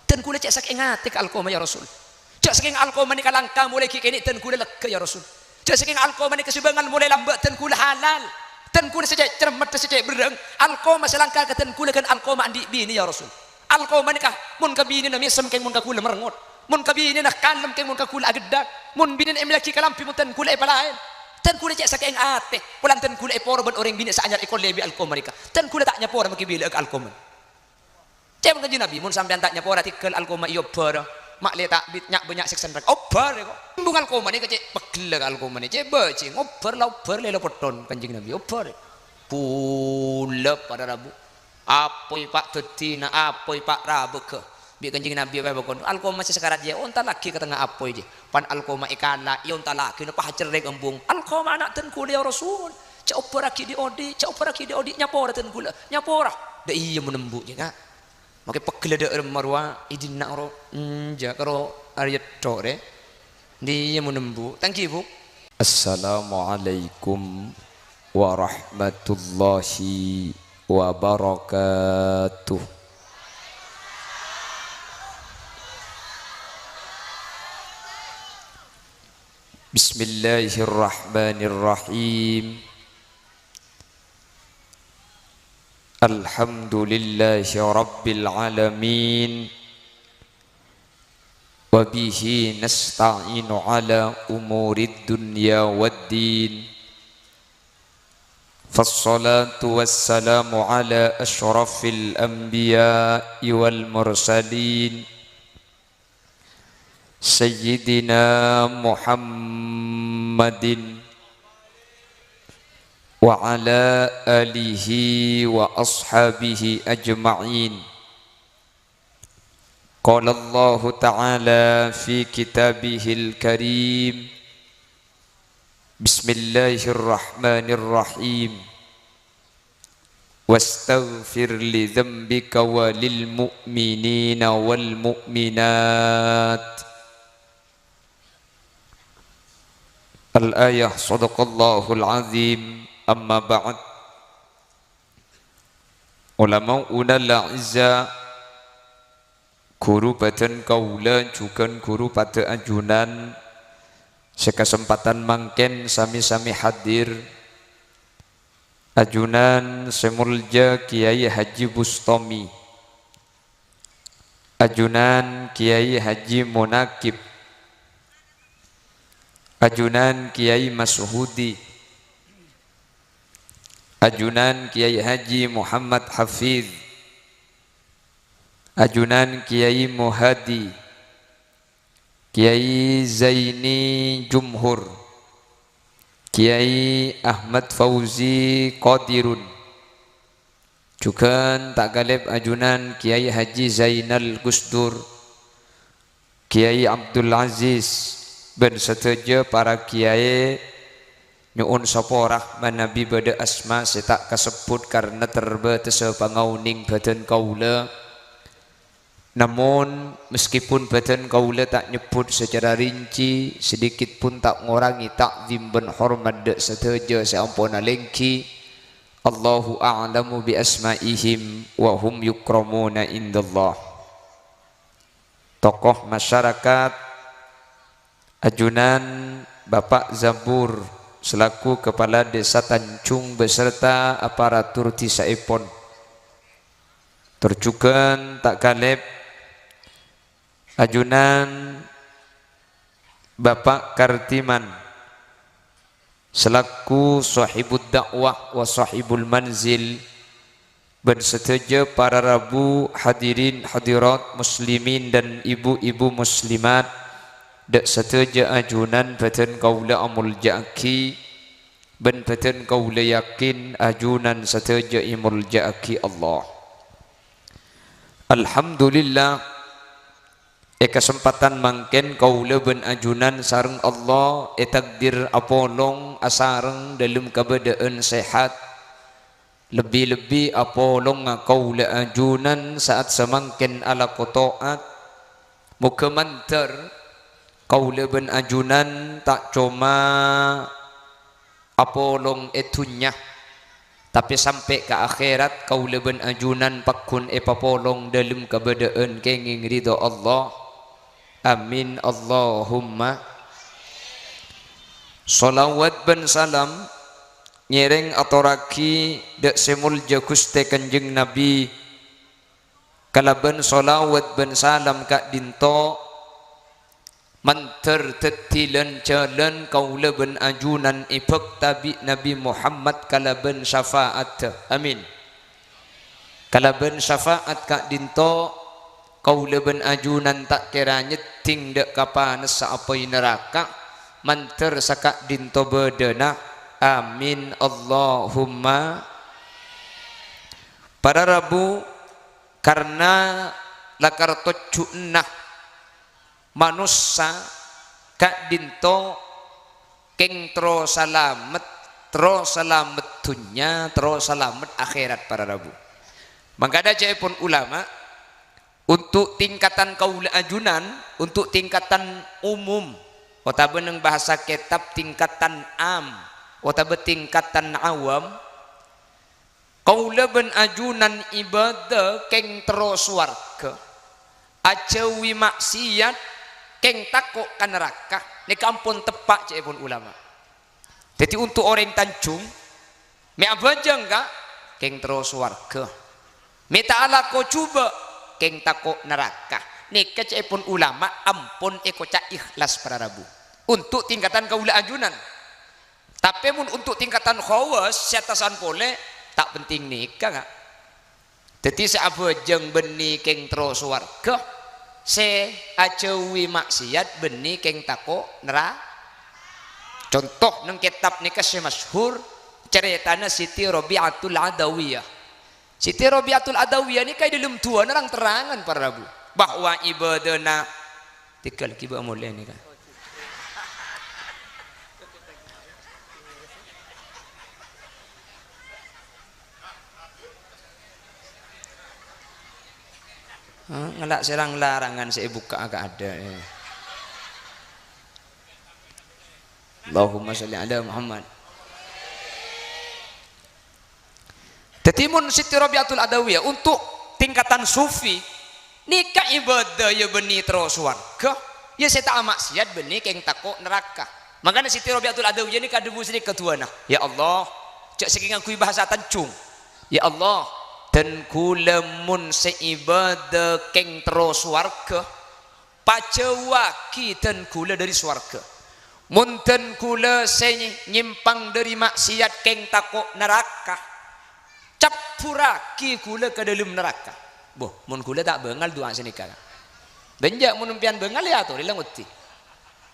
ten kula cek saking ate ka alkoma ya Rasul. Cek saking alkoma ni kalangka mulai kini ten kula lega ya Rasul. Cek saking alkoma ni kesubangan mulai lambat ten kula halal. Ten kula secek cermat secek bereng alkoma selangka ka ten kula kan alkoma andi bini ya Rasul. Alkoma ni kah mun ka bini na misem keng mun ka kula merengot. Mun ka bini na kalem keng mun ka kula agedak. Mun bini emlaki kalampi mun ten kula palain. Ten kula cek saking ate. Pulang ten kula porban orang bini saanyar ikon lebi alkoma ni kah. Ten kula tak nyapora makibila ak alkoma. Cek kanjeng Nabi mun sampean tak nyapora tikel alkoma iyo ber mak le tak bit nyak banyak seksen rek obar kok bungal alkoma ni kecek pegel alkoma ni cek becing obar le poton kanjeng Nabi obar pulep pada Rabu apoi pak tetina apoi pak Rabu ke bi kanjeng Nabi apa bakon alkoma sesekarat je onta laki ke tengah apoi je pan alkoma ikala iyo onta laki no pah cerek embung alkoma anak ten kula ya Rasul cek obar aki di odi nyapora ten kula nyapora da iya menembuk je kak makai pegel ada marwa idin nak ro karo ayat tore dia menembu thank you bu. Assalamualaikum warahmatullahi wabarakatuh. Bismillahirrahmanirrahim. Alhamdulillahi rabbil alamin wa bihi nasta'inu ala umurid dunya waddin fassalatu wassalamu ala ashrafil anbiya'i wal mursalin sayyidina Muhammadin wa ala alihi wa ashabihi ajma'in. Qala Allah ta'ala fi kitabihil karim Bismillahirrahmanirrahim wastaghfir li dhanbika wa lil mu'minina wal mu'minat. Al-ayah sadaqallahul azim. Amma ba'd. Ulama unal izza guru badan kaula juga guru pada ajunan sekesempatan mangken sami-sami hadir ajunan semulja Kiai Haji Bustami, ajunan Kiai Haji Munakib, ajunan Kiai Mashudi, ajunan Kiai Haji Muhammad Hafiz, ajunan Kiai Muhadi, Kiai Zaini Jumhur, Kiai Ahmad Fauzi Qadirun, juga tak galib ajunan Kiai Haji Zainal Gusdur, Kiai Abdul Aziz ben setuju para kiai nyuun saporah manabi bada asma setak kasebut karena terbatas pangauning badan kaula. Namun meskipun badan kaula tak nyebut secara rinci, sedikit pun tak ngurangi takzim ben hormat dek setuju seampuna lengki. Allahu a'lamu bi asma'ihim wa hum yukramuna indallah. Tokoh masyarakat ajunan Bapak Zabur selaku Kepala Desa Tanjung beserta aparatur Desa Epon, terjugan tak galib ajunan Bapak Kartiman selaku sahibud dakwah wa sahibul manzil bersetuju para rabu hadirin hadirat muslimin dan ibu-ibu muslimat dak setuju ajunan badan kaula amul jaki ben badan kaula yakin ajunan setuju imul jaki Allah. Alhamdulillah kesempatan mangken kaula ben ajunan sareng Allah takdir apolong asareng dalam keadaan sehat, lebih-lebih apolong kaula ajunan saat semangken ala kotoat muka mantar kaula ben ajunan tak cuma apolong etunya Tapi sampai ke akhirat kau leben ajunan pakun papolong dalam keberadaan kenging ridho Allah. Amin Allahumma. Salawat ben salam nyereng atoraki dak semulja Gusti Kanjeng Nabi kalaban salawat ben salam kak dinto manter tetilan jalan kaula ben ajunan ipek tabi Nabi Muhammad kalaban syafaat. Amin. Kalaban syafaat kak dinto kaula ben ajunan tak kira nyeting dak kapanes saapai neraka manter sakak dinto bedena. Amin Allahumma. Para Rabu karena lakar tocunah manusia kak dinto keng tro selamat dunya tro selamat akhirat para Rabu. Maka ada pun ulama untuk tingkatan kaula ajunan, untuk tingkatan umum otabe nang bahasa kitab tingkatan am otabe tingkatan awam kaula ben ajunan ibadah keng tero swarga ajawi maksiat keng takok ka neraka ni kampun tepak cek pun ulama. Jadi untuk orang Tanjung me abaja enggak keng tero swarga me ta'ala ko coba keng takok neraka ni cek pun ulama ampun eko cak ikhlas para Rabu untuk tingkatan kaula ajunan. Tapi mun untuk tingkatan khawas syatasan pole tak penting nikah gak. Jadi seabajeng beni keng terus warga se ajawi maksiat beni keng tako neraka. Contoh nang kitab nikah se masyhur ceritanya Siti Rabi'atul Adawiyah. Siti Rabi'atul Adawiyah ni kay dalam tua nerang terangan para Rabu bahwa ibadana tikal kiba mulai ni kan. Ngelak serang larangan saya buka agak ada. Allahumma sholli ala Muhammad. Tetimun Siti Rabi'atul Adawiyah untuk tingkatan sufi nikah ibadah ya beni terus warga ya saya tak maksiat beni keng takok neraka. Makanya Siti Rabi'atul Adawiyah ini kadebu sedih ketuana. Ya Allah, cak sekingan kui bahasa Tanjung. Ya Allah, dan kula mun seibadah keng terus warga pacewaki dan kula dari swarga mun dan kula nyimpang dari maksiat keng takok neraka capuraki kula ke dalam neraka. Boh mun kula tak bengal doa senika benjak mun pian bengal ya to dilanguti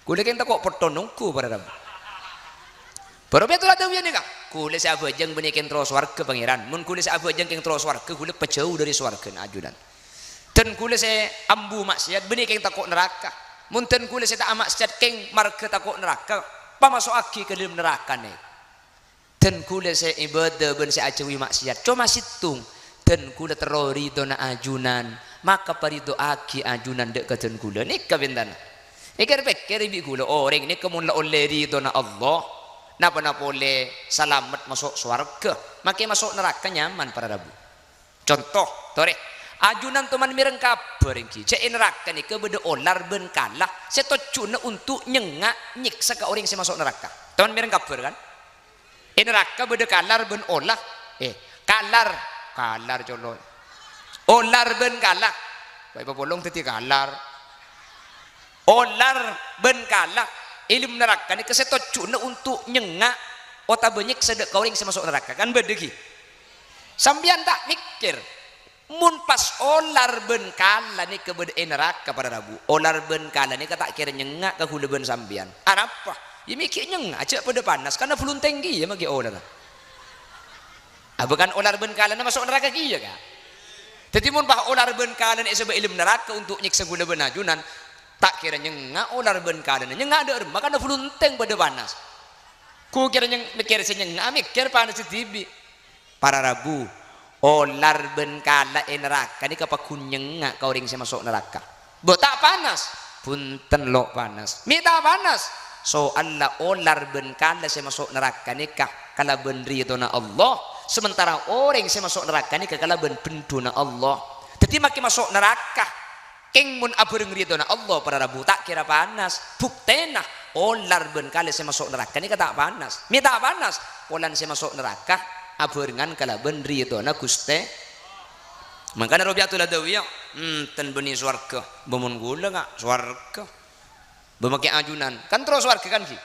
kula keng takok pertonongku para Rabu. Baru betul ada wian nikah. Kule siapa jeng beni keng terus warga pangeran. Mun kule siapa jeng keng terus warga kule pejauh dari swarga ajudan. Dan kule saya ambu maksiat beni keng takok neraka. Mun ten kule saya tak maksiat keng marga takok neraka. Pa masuk aki ke dalam neraka nih. Dan kule saya ibadah ben saya ajawi maksiat. Cuma situng. Dan kule terori dona ajunan. Maka parido aki ajunan dek ke ten kule. Nikah bintana. Ikir pikir ibi kule orang ini kemun la oleh ridona Allah. Napa boleh selamat masuk surga, makin masuk neraka nyaman para Rabu. Contoh, tore ajunan teman mireng kabar ingki, cek neraka ni kebeda olar ben kalah, setocuna untuk nyengak nyiksa ke orang yang masuk neraka. Teman mireng kabar kan? Neraka beda kalar ben olah, kalar jolo, olar ben kalah, baik bolong teti kalar, olar ben kalah. Ilmu neraka ni kesetocuna untuk nyengak otak banyak sedek kau yang masuk neraka kan bedegi sambian tak mikir mun pas olar ben kala ni ke beda neraka pada Rabu olar ben kala ni kata kira nyengak ke hulu ben sambian apa ya mikir nyengak aja pada panas karena belum tinggi ya magi olar bukan olar ben kala ni masuk neraka kia kan jadi mun bah olar ben kala ni sebab ilmu neraka untuk nyiksa hulu ben ajunan tak kira nyengak olar ben kalan nyengak ada remah karena flunteng pada panas ku kira mikir nyengak mikir panas tibi para Rabu olar ben kala neraka ni kapakun nyengak kau ring saya masuk neraka bo tak panas punten lo panas minta panas so Allah olar ben kala saya masuk neraka nikah kala ben ridona Allah sementara orang yang masuk neraka ini kekalaban penduna Allah. Jadi makin masuk neraka keng mun abureng ridona Allah para rabu tak kira panas buktena olar ben kali saya masuk neraka ini kata panas minta panas polan saya masuk neraka aburengan kalaban ridona Guste. Makanya Robiatul Adawi ten beni swarga bemun gula nggak swarga bemakai ajunan kan terus swarga kan ki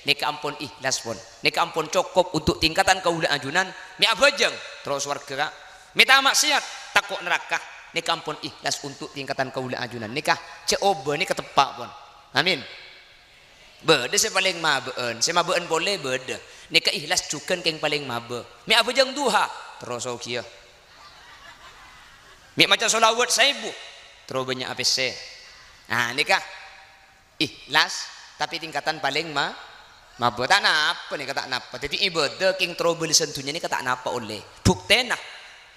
nika ampun ikhlas pun nika ampun cukup untuk tingkatan kaula ajunan mi abajeng terus swarga minta maksiat takut neraka nika ampun ikhlas untuk tingkatan kaula ajunan nika coba nika tepak pun amin beda saya paling mabeen saya mabeen boleh beda nika ikhlas juga keng paling mabe mi abajeng duha terus okia mi macam solawat saibu terus banyak APC nah nikah ikhlas tapi tingkatan paling mabuk tak napa nih kata napa jadi ibadah king trouble sentuhnya ini kata napa oleh buktena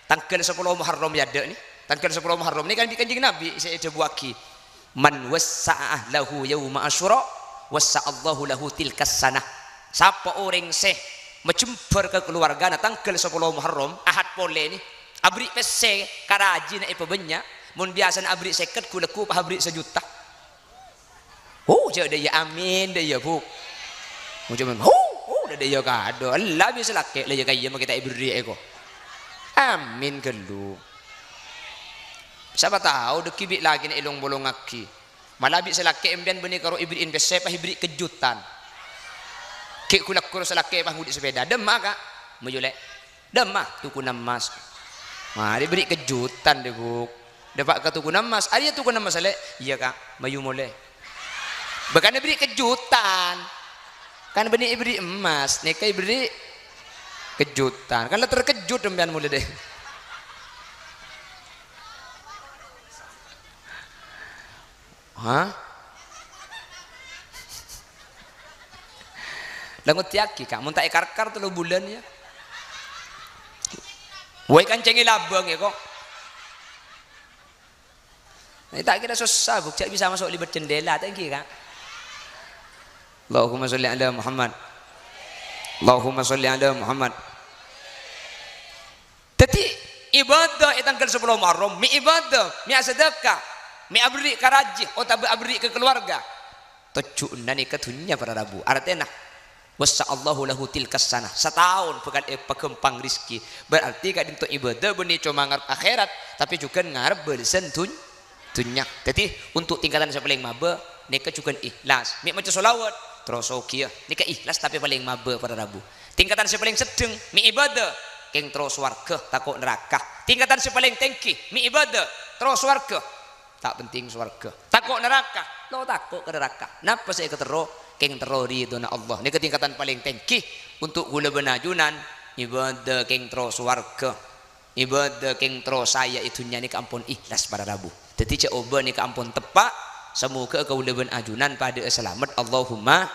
tanggal 10 Muharram ya ada nih tanggal 10 Muharram ini kan kanjeng Nabi saya buaki man wassa'ah lahu yauma asyura wassa'allahu lahu tilkas sanah siapa orang seh mencemper ke keluarga na tanggal 10 Muharram ahad pole nih abri pese karaji na ipabenya mun biasa na abri seket kuleku pa abri sejuta oh jadi ya amin dia ya bu macam udah dia kado Allah bisa laki lagi kayak kita ibri eko amin kelu siapa tahu dekibik lagi na ilong bolong aki malah bisa laki embian benih karo ibri invest pa ibri kejutan kek kulak kurus laki pa ngudi sepeda demah kak mujulek demah tuku emas nah diberi kejutan deh bu dapat ke tuku emas ada tuku emas le iya kak mayu mulai bahkan diberi kejutan kan benih ibri emas nikah ibri kejutan kan lah terkejut dempian mulai deh hah langut tiaki kak muntah ekar-kar telu bulan ya woi kan cengi labang ya kok nah, tak kira susah buk cak bisa masuk libat jendela tak kira Allahumma sholli ala Muhammad Allahumma sholli ala Muhammad jadi ibadah tanggal 10 Muharram mi ibadah mi sedekah mi abri karaji atau abri ke keluarga tujuan ni ketunya para rabu artinya wassa'allahu lahu tilkas sanah setahun bukan pekempang rizki berarti kan untuk ibadah benih cuma ngarep akhirat tapi juga ngarep bersen dunya jadi untuk tingkatan yang paling mabe nika juga ikhlas mi macam solawat terus okia nika ikhlas tapi paling mabe pada rabu tingkatan yang paling sedeng mi ibadah keng terus warga takut neraka tingkatan yang paling tinggi mi ibadah terus warga tak penting swarga takut neraka lo takut ke neraka napa saya ketero keng terori itu na Allah ini ketingkatan paling tinggi untuk gula benajunan ibadah keng terus warga ibadah keng terus saya itunya ini kampun ikhlas pada rabu jadi coba ini kampun tepak semoga kau gula benajunan pada selamat Allahumma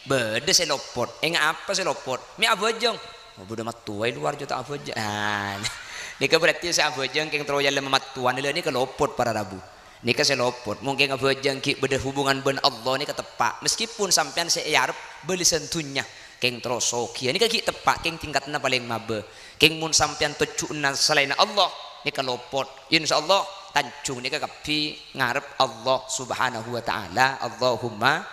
beda saya lopot apa saya lopot mi abajeng oh budak matuai luar juta abajeng ini berarti saya abajeng keng terus jalan mematuan ini kelopot para rabu ini saya lopot mungkin abajeng ki beda hubungan ben Allah ini ketepak meskipun sampean saya arep beli sentuhnya keng terus sokia ini kaki tepak keng tingkatnya paling mabe keng mun sampean tujuan selain Allah ini kelopot insyaallah tancung ini kapi ngarep Allah subhanahu wa ta'ala Allahumma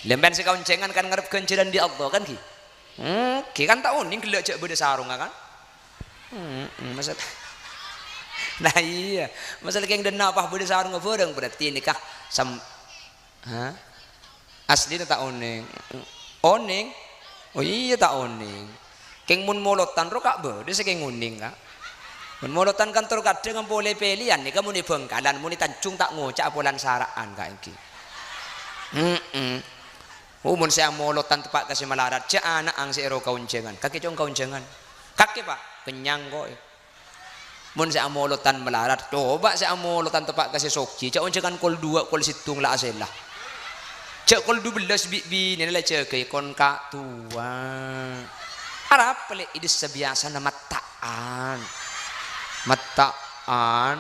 lemban si kauncengan kan ngarep kenceran di Allah kan ki kan tak uning gelak cek beda sarung kan masalah nah iya masalah yang dena apa beda sarung ngeboreng berarti nikah asli tak oning oh iya tak oning keng mun molotan ro kak beda sih keng uning kak mun molotan kantor kadang boleh pilihan nih kamu nih bengkalan muni tancung tak ngocak apolan saraan kak iki mun saya molotan tepak kasih malarat cak anak ang si ero kauncengan kaki cong kauncengan kaki pak kenyang kok mun saya molotan melarat coba saya molotan tepak kasih soki cak kauncengan kol 2 kol situng lah aselah cak kol 12 bi nilai cak kon kak tua harap pelik ini sebiasa nama mataan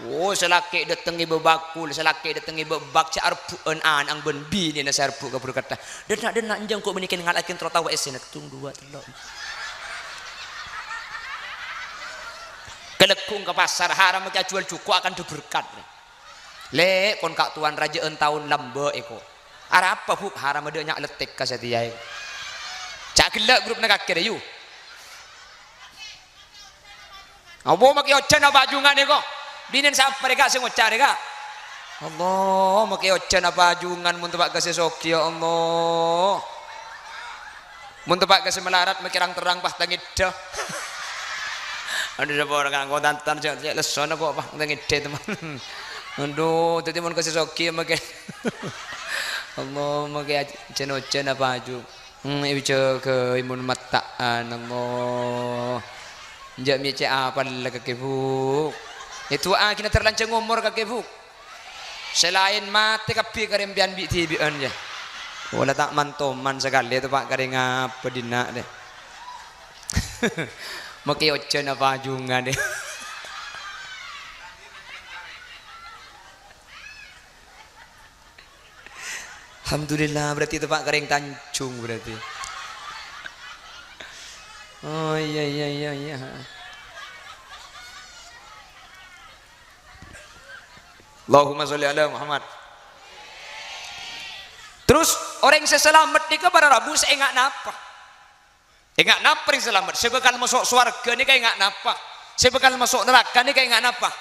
oh selaki datangi bebakul selaki datangi bebak cak arpuan ang benbi ni na serpu ka berkata denak enjang kok menikin ngalakin trotawa esen tung 2 telok kelekung ke pasar haram ke jual cukup akan diberkat le kon kak tuan raja tahun lambe eko ara apa bu haram ada nyak letek ka setia cak gelak grup nak kira yu apa maki ocan apa ajungan eko binin siapa mereka sing ocak mereka Allah maki ocan apa ajungan mun tebak kasih soki ya Allah mun tebak kasih melarat makirang terang pah tangida ada siapa orang angkot tantan saya leson apa apa tangida teman aduh tadi mun kasih soki maki Allah maki ocan apa aju ibu ke imun mataan Allah njak miece apa lah kakebuk itu kita terlancang umur kakebuk selain mati kapi karembian bi tibian ya wala tak mantoman sekali itu pak kare ngapa dina deh maki ocan apa jungan deh alhamdulillah berarti itu pak kareng tancung berarti oh iya Allahumma sholli ala Muhammad. Terus orang yang selamat ni kepada Rabu saya ingat napa? Ingat napa yang selamat? Saya bakal masuk surga ni kayak ingat napa? Saya bakal masuk neraka ni kayak ingat napa?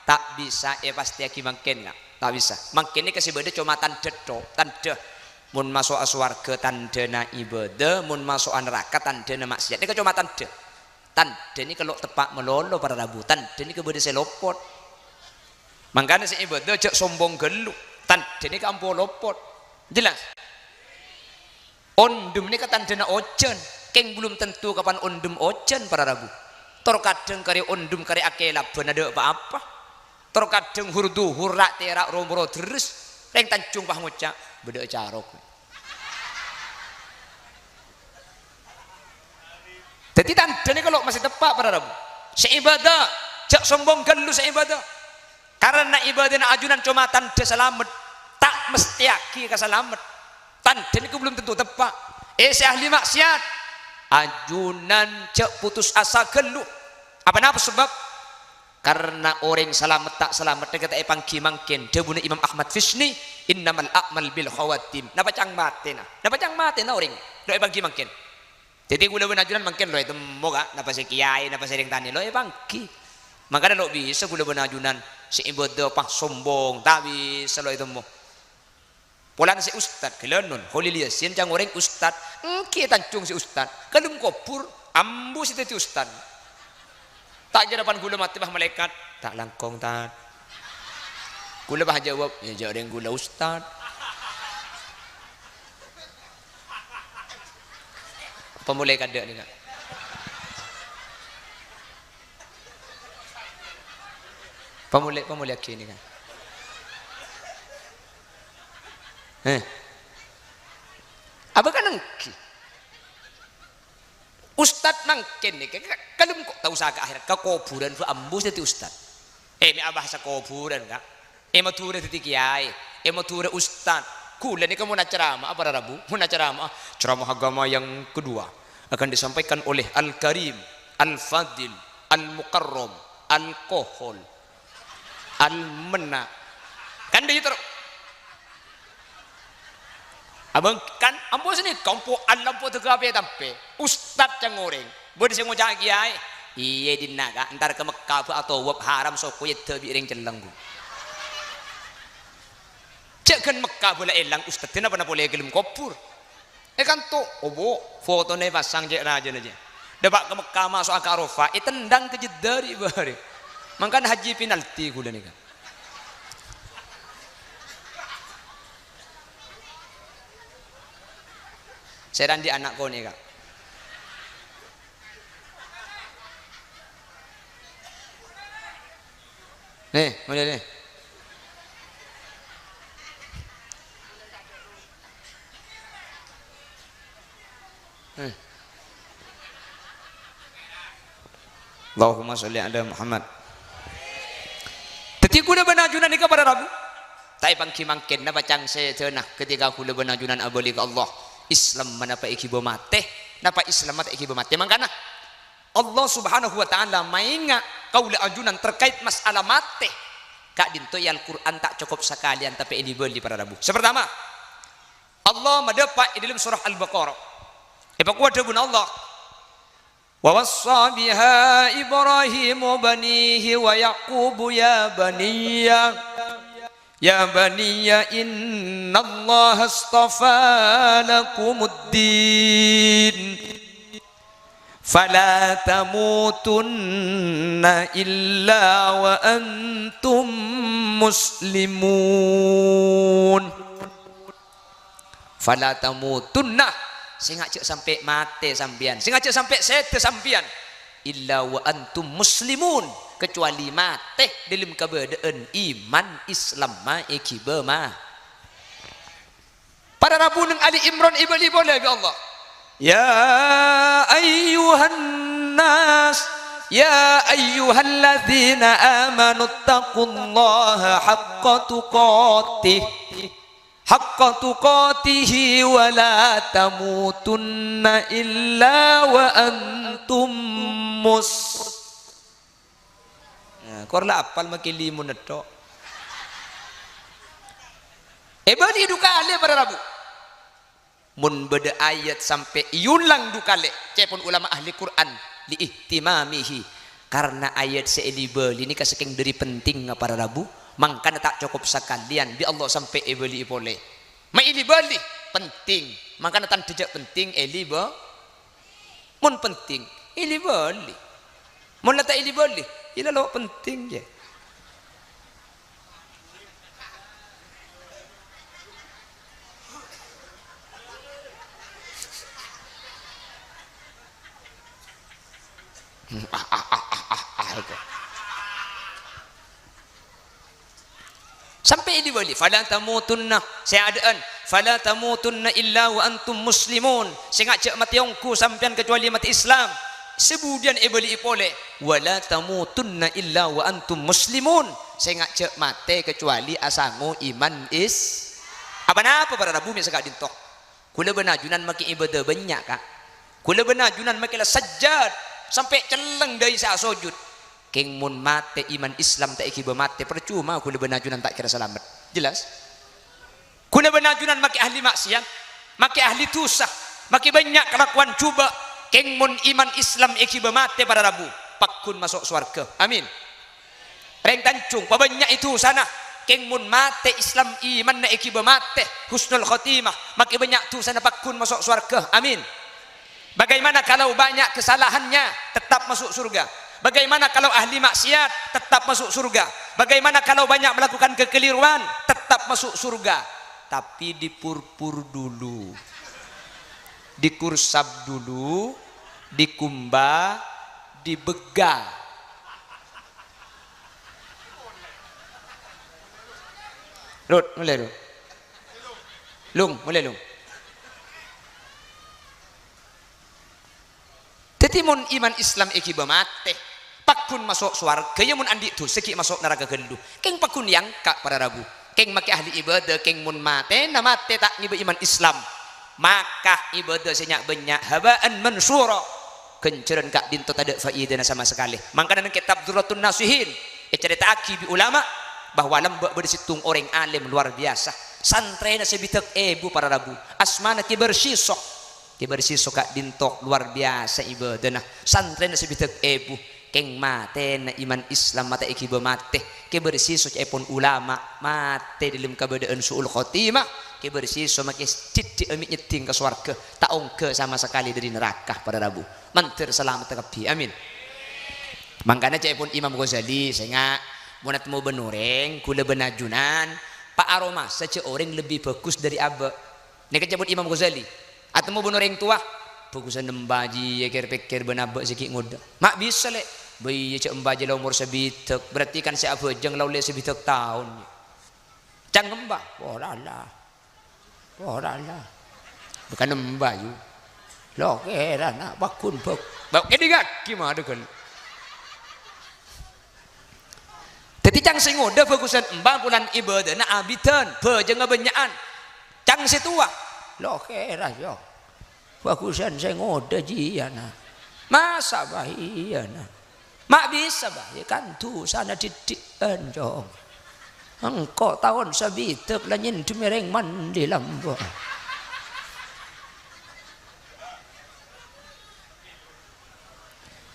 Tak bisa pasti aki mungkin enggak? Tak bisa. Mungkin ni kasih beda cuma tanda mun masuk surga tanda na ibadah, mun masuk neraka tanda na maksiat. Ini cuma tanda. Tanda ni kalau tepak melolo para Rabu, tanda ni kebeda selopot. Makanya si ibadah cek sombong gelu tanda ni kampo lopot jelas ondum ni katandana ojen keng belum tentu kapan ondum ojen para Rabu terkadang kari ondum kari akela benada apa-apa terkadang hurdu hurak terak rombro terus reng tancung pah ngocak beda carok jadi tanda ni kalau masih tepat para Rabu si ibadah cek sombong gelu si ibadah karena ibadah ajunan cuma tanda selamat tak mesti aki ke selamat tanda ini belum tentu tepat si ahli maksiat ajunan cek putus asa gelu apa sebab karena orang selamat tak selamat kata pangki mangkin debuna Imam Ahmad Fisni innamal a'mal bil khawatim napa cang mati na orang do pangki mangkin jadi gula ajunan mangkin lo itu moga napa si kiai napa sering tani lo pangki makanya lo bisa gula ajunan si ibadah pah sombong tak bisa lo itu mo pulang si ustad kelenun holil yasin cang orang ustad kita tancung si ustad kalum kopur ambu si teti ustad tak jadapan gula mati bah malaikat tak langkong tak gula bah jawab ya jawab yang gula ustad apa mulai kada ni kak pemulai kini kan apa kan nangki ustad nangkin ni kalau kok tahu sa ke akhirat ke kuburan fu ambus jadi ustad ni abah sa kuburan kak mature titi kiai mature ustad kula ni kamu nak ceramah apa Rabu mau nak ceramah agama yang kedua akan disampaikan oleh Al-Karim Al-Fadil Al-Mukarram Al-Kohol Al-Mena kan dia terus abang kan ambo sini kampo alam po tegape tampe ustad cang goreng boleh saya ngocak kiai iya dinaga ntar ke Mekah atau wab haram soko ya tebi ring celenggu cek kan Mekah boleh elang ustad kenapa boleh gelem kopur kan tuh obo foto nih pasang cek raja aja dapat ke Mekah masuk ke Arafah tendang ke jedari bare makanya haji penalti gula nih kan saya di anakku nih kak nih mulai nih Allahumma sholli ala Muhammad. Ketika kuda benajunan ni kepada Rabu, tapi pangki mangkin na bacang setenah ketika kuda benajunan abali ke Allah. Islam mana pa ikibo mate, napa Islam mata ikibo mate mangkana. Allah subhanahu wa ta'ala mainga kaula ajunan terkait masalah mate kak dinto Al-Quran tak cukup sekalian tapi ini beli para rabu. Sepertama Allah mendapat di dalam surah Al-Baqarah ibakuat debun Allah wa wassa biha Ibrahim banihi wa Yaqub ya baniya innallaha astafa lakumuddin fala tamutunna illa wa antum muslimun. Fala tamutunna sing ajak sampai mate sampean, sing ajak sampai sete sampean illa wa antum muslimun, kecuali mate dalam keadaan iman Islam ma ikiba ma. Pada Rabu nang Ali Imran ibali boleh ya Allah. Ya ayyuhan nas ya ayyuhalladzina amanu taqullaha haqqa tuqatih wa la tamutunna illa wa antum korla apal makilimu neto bali dukale pada Rabu mun beda ayat sampai iulang dukale cepun ulama ahli Quran li ihtimamihi karena ayat seelibe ini kasaking dari penting para Rabu mangkana tak cukup sekalian di Allah sampai bali boleh ma ili bali penting mangkana tan tidak penting elibe mun penting ili bali mun tak ili bali ila lo penting je. Sampai ini boleh fala tamutunna seadaan fala tamutunna illa wa antum muslimun sing ajak mati ongku sampean kecuali mati Islam sebudian beli ipole wala tamutunna illa wa antum muslimun sing ajak mati kecuali asangu iman apa para Rabu mi sagak dintok kula benajunan maki ibadah banyak kak kula benajunan maki la sajjad sampai celeng dari sa sujud keng mun mate iman Islam tak ikiba mate percuma kula benajunan tak kira selamat jelas kula benajunan maki ahli maksiat maki ahli tusah maki banyak kelakuan cuba keng mun iman Islam ikiba mate pada Rabu pakun masuk surga amin reng tancung pabanyak itu sana keng mun mate Islam iman na ikiba mate husnul khotimah maki banyak tu sana pakun masuk surga amin. Bagaimana kalau banyak kesalahannya tetap masuk surga? Bagaimana kalau ahli maksiat tetap masuk surga? Bagaimana kalau banyak melakukan kekeliruan tetap masuk surga? Tapi dipurpur dulu, dikursap dulu, dikumbah, dibega. Rut, mulai Rut. Mulai Lung. Tetimun iman Islam iki bemate pakun masuk swarga ya mun andi tu seki masuk neraka gendu keng pakun yang kak para Rabu keng maki ahli ibadah keng mun mate na mate tak ngiba iman Islam maka ibadah senyak banyak habaan mansura kenceran kak dinto tak ada faedahna sama sekali mangkana nang kitab Durratun Nasihin cerita aki bi ulama bahwa lembak bersitung orang alim luar biasa santrena sebitek ebu para Rabu asmana kibersisok kibersi soka dintok luar biasa ibadah nah santren sebitek ebu keng mate na iman Islam mate ikiba mate kibersi so epon ulama mate dalam keadaan suul khotimah kibersi so makis cicci amit nyeting ke swarga tak ongke sama sekali dari neraka pada Rabu mantir selamat tekapi amin. Mangkana cepon Imam Ghazali sehingga munat mau benureng kula benajunan pak aroma seseorang lebih bagus dari abah nek cepon Imam Ghazali atau mau bunuh orang tua bagusan nembaji ya kira-kira benabak sikit ngoda mak bisa lek bayi cek embaji la umur sebitek berarti kan saya abajang la oleh sebitek tahun cang embah orala bukan embayu lo kira nak bakun bak kedigak gimana kan teti cang sing ngoda bagusan embah bulan ibadah na abitan bajang banyakan cang situa lo kira yo bagusan saya ngoda jiana Masa bahaya na. Mak bisa bahaya kan tu sana didik anjong. Engkau tahun sabitek lanyin tumereng mandi lambo.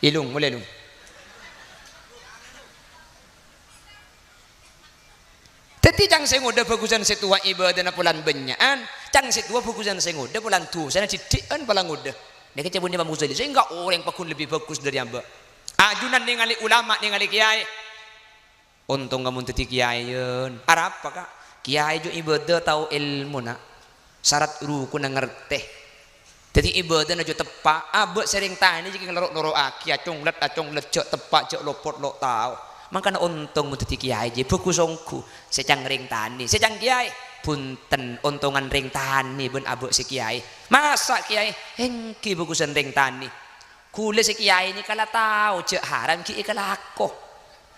Ilung mulai lung. Teti cang sengoda bagusan setua ibadah na pulan benyaan, cang setua bagusan sengoda pulan tu, sana cidikan palang udah. Dia kecebun Imam Ghazali, saya enggak orang pakun lebih bagus dari hamba. Ajunan ningali ulama ningali kiai. Untung kamu teti kiai yun. Arab apa kak? Kiai jo ibadah tahu ilmu nak. Syarat rukun ngerteh. Jadi ibadah na jo tepak. Abek sering tani jika ngelorok aki acung let jok tepak jok lopot lo tahu. Makanya untung teti kiai je bagus ongku. Secang ring tani, secang kiai. Punten untungan ring tani ben abek si kiai. Masa kiai hengki bagusan ring tani. Kule si kiai ini kala tahu cek haram ki ikalako.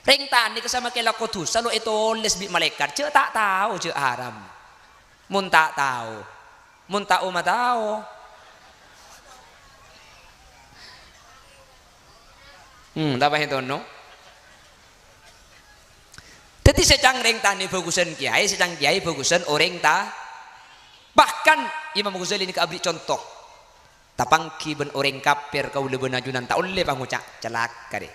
Ring tani kesama kelako tu selalu itu les bi malaikat cek tak tahu cek haram. Mun tak tahu. Mun tak umat tahu. Tak apa itu no. Jadi secang ring tani bagusan kiai, secang kiai bagusan orang ta. Bahkan Imam Ghazali ini kabri contoh. Tapangki ben orang kafir kau leben ajunan tak oleh pangucak celaka deh.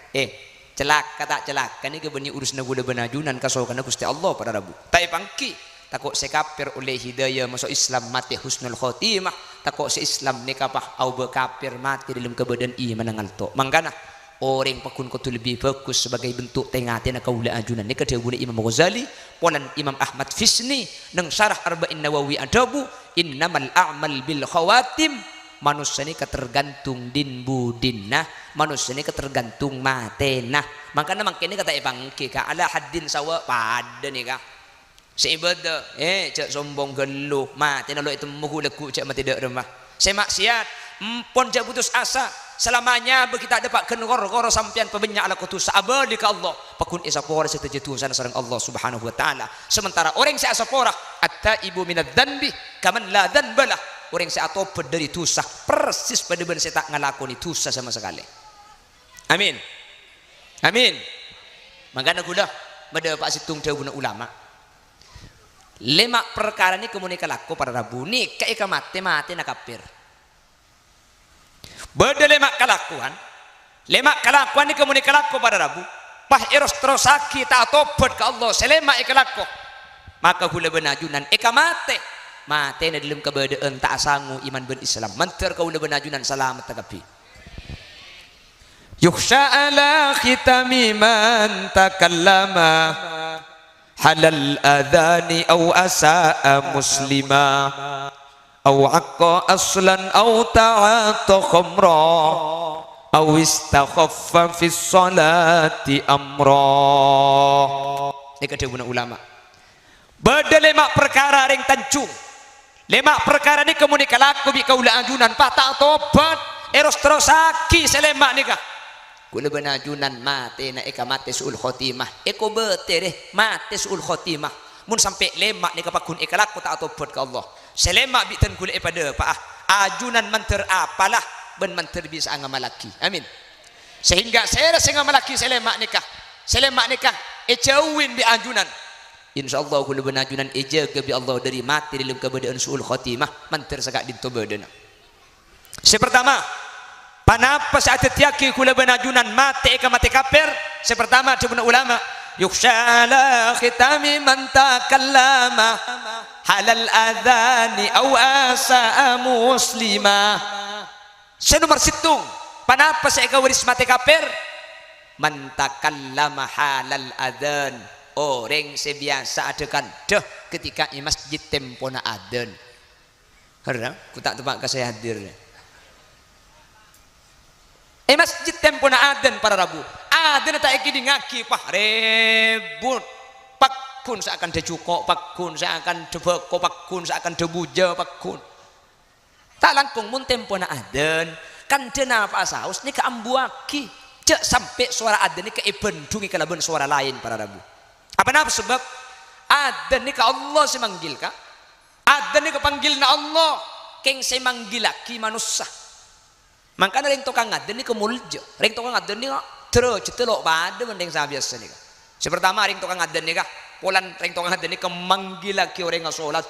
Celaka tak celaka ni ke beni urus nagu leben ajunan kasau kana Gusti Allah pada Rabu. Tai pangki takut se kafir oleh hidayah masuk Islam mati husnul khotimah. Takut se Islam ni kapah au be kafir mati dalam kebadan iman ngalto. Mangkana orang pakun kau tu lebih bagus sebagai bentuk tengatina kaula ajunan ni kedua boleh Imam Ghazali polan Imam Ahmad Fisni nang syarah Arba'in Nawawi adabu innamal a'mal bil khawatim. Manusia ini ketergantung din budinna, manusia ini ketergantung matena. Makanya makanya kata ibangki ka ala haddin sawa pada nih ka seibadah cek sombong geluh matena lo itu muhulaku cek mati dak remah semaksiat empon cek putus asa selamanya begitu dapat kenor-kor sampian pebanyak ala kutus abadi ka Allah pakun isapora setejetu sana sareng Allah Subhanahu wa taala. Sementara orang saya asapora at-taibu minadz dzanbi kaman la dzanbalah. Orang saya tobat dari dosa persis pada ben saya tak ngalakoni dosa sama sekali. Amin. Amin. Makanya gula pada Pak Situng dawuh ulama. 5 perkara ini kemunika laku pada Rabu ni kayak mati na kafir. Beda 5 kelakuan. 5 kelakuan ini kemunika laku pada Rabu. Pah eros terosaki tak tobat ke Allah selema ikalaku. Maka gula benajunan mate. Mati na dalam keberadaan tak sangu iman ben Islam mantar kau lebih najunan selamat tagapi yukhsha ala khitami man takallama halal adhani aw asa'a muslima aw aqqa aslan aw ta'ata khamra aw istakhaffa fi salati amra. Ini kedua ulama beda 5 perkara ring tancung. 5 perkara ni kemunika laku bi kaula ajunan patah tobat eros terosaki selema nikah kula benajunan mate na eka mate suul khotimah eko bete deh mate suul khotimah mun sampai lemak nikah pakun eka laku tak tobat ke Allah selema bi ten kula pada paah ajunan manter apalah ben manter bisa ngamalaki. Amin. Sehingga saya rasa ngamalaki selema nikah ejauin bi ajunan. InsyaAllah kula benajunan eja ke bi Allah dari mati dalam keadaan suul khotimah mantir sakak dinto badana. Sepertama, panapa saat tiaki kula benajunan mati ka mati kafir. Sepertama cuma ulama yukhsha la khitami man takallama halal adhani aw asa muslima. Senomor situng panapa sa ikawaris mati kafir man takallama halal adhan. Orang sebiasa adekan dah ketika di masjid tempona adan. Karena aku tak tempat ke saya hadir. Masjid tempona adan para Rabu. Adan tak ikut ngaki pah rebut. Pakun seakan dejukok, pakun seakan debeko, pakun seakan debuja, pakun. Tak langkung mun tempona adan. Kan dena apa saus ni ke ambuaki. Cek sampai suara adan ni ke ibendungi kalaban suara lain para Rabu. Apa nama sebab adzan ni ka Allah semanggil ka adzan ni kepanggil na Allah keng semanggil laki manusia Makanya ring tukang ngaden ni kemulja, ring tukang ngaden ni terus cetelok pada mending saya biasa ni. Sepertama ring tukang ngaden ni kah, polan ring tukang ngaden ni kemanggil lagi orang ngasolat.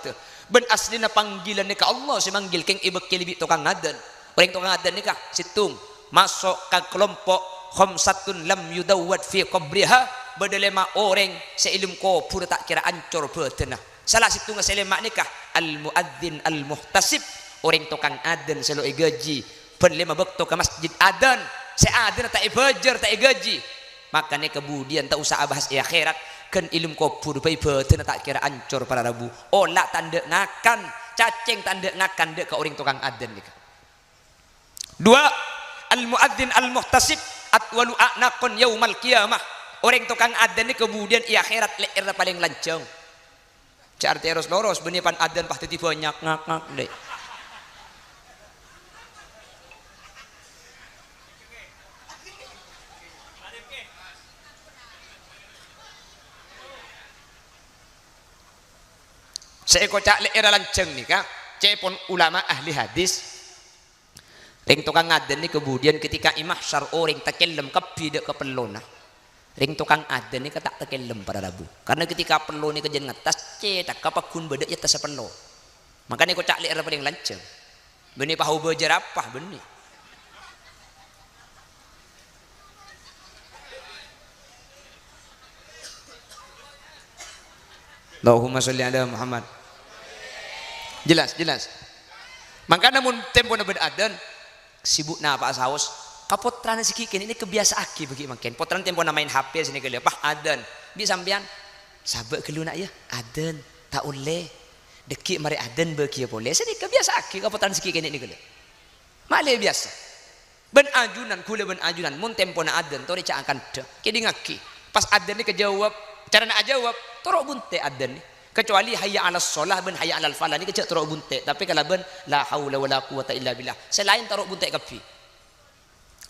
Ben asli na panggilan ni ka Allah si manggil keng ibek kilibit tukang ngaden. Ring tukang ngaden ni kah, situng masuk ke kelompok khamsatun lam yudawwad fi qabriha, berdelema orang seilum ko pura tak kira ancur betena. Salah situ ngaselema ni kah al muadzin al muhtasib, orang tukang aden selo gaji penlema bekto ke masjid adan se aden tak ibajar tak gaji. Makanya kemudian tak usah bahas akhirat kan ilmu kopur pai betena tak kira ancur para rabu. Olah tanda ngakan cacing tanda ngakan dek ke orang tukang aden ni. Dua, al muadzin al muhtasib atwalu a'naqun yaumal qiyamah. Orang tukang aden ni kemudian akhirat leer paling lancang. Cak arti eros loros benih pan aden pasti tiba banyak ngak deh. Saya kocak leer lancang nih kak. Cepon ulama ahli hadis. Ring tukang aden ni kemudian ketika imah syar orang takelem kepi dek kepelona. Ring tukang aden ni ketak takelem pada rabu. Karena ketika pelo ni kejen ngetas cetak kapakun bedek ya tas pelo. Makanya kocak leer paling lancang. Benih pahu bejer apa benih. Allahumma sholli ala Muhammad. Jelas. Maka namun tempo na beradan sibuk na pak saus kapotran si kikin ini kebiasaan aki bagi makin potran tempo na main HP sini kali apa adan bi sampean sabek kelu nak ya adan tak oleh dekik mari adan bagi boleh sini kebiasaan aki kapotran si kikin ini kali malih biasa ben ajunan kule ben ajunan mun tempo na adan tori cak akan dah kedi ngaki pas adan ni kejawab cara nak jawab torok bunte adan ni. Kecuali hayya 'alas shalah ben hayya 'alal falah ni kecek taruk buntek, tapi kalau ben la haula wala quwata illa billah selain taruk buntek kapi.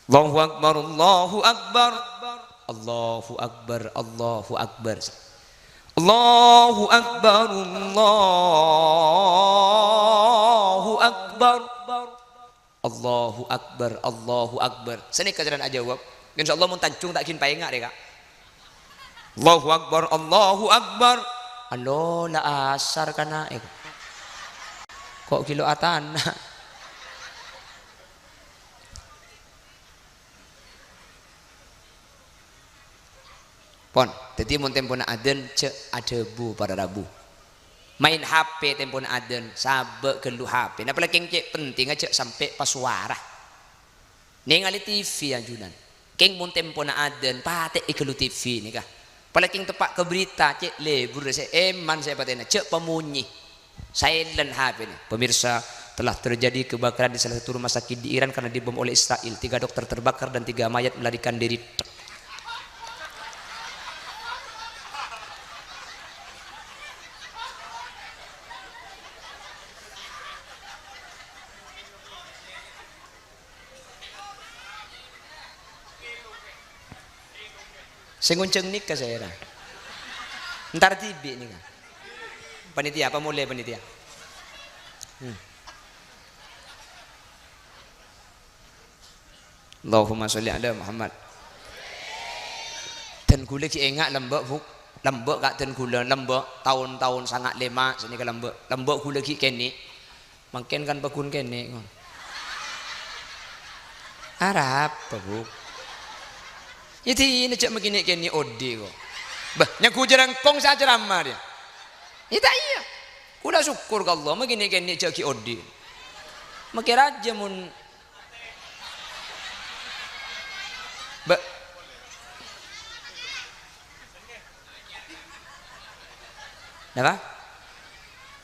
Allahu akbar Allahu akbar Allahu akbar Allahu akbar Allahu akbar Allahu akbar Allahu akbar Allahu akbar. Sini kajaran aja jawab. Insyaallah mun tancung tak kin paengak deh kak. Allahu akbar Allahu akbar. Alo la asar kana kok kilo atan pon jadi mun tempo na aden cek adebu pada rabu main HP tempo na aden sabe gelu HP nah apalagi cek penting aja sampai pas suara ningali TV ajunan keng mun tempo na aden patek ikelu TV nih kah. Apalagi tepak ke berita cek lebur saya eman saya patena cek pemunyi silent HP ini. Pemirsa telah terjadi kebakaran di salah satu rumah sakit di Iran karena dibom oleh Israel. 3 dokter terbakar dan 3 mayat melarikan diri. Sengunceng nikah saya dah. Ntar tibi nih kan. Panitia apa mulai panitia? Allahumma sholli ala Muhammad. Dan gula ki engak lembek buk. Lembek kak dan gula lembek tahun-tahun sangat lema sini ke lembek gula ki kene. Makin kan bakun kene. Arab apa buk? Jadi ini cak begini kini odi kok. Bah, nyaku jarang kong saja ramah dia. Itu iya. Udah syukur ke Allah begini kini cak ki odi. Makin aja mun. Bah. Apa?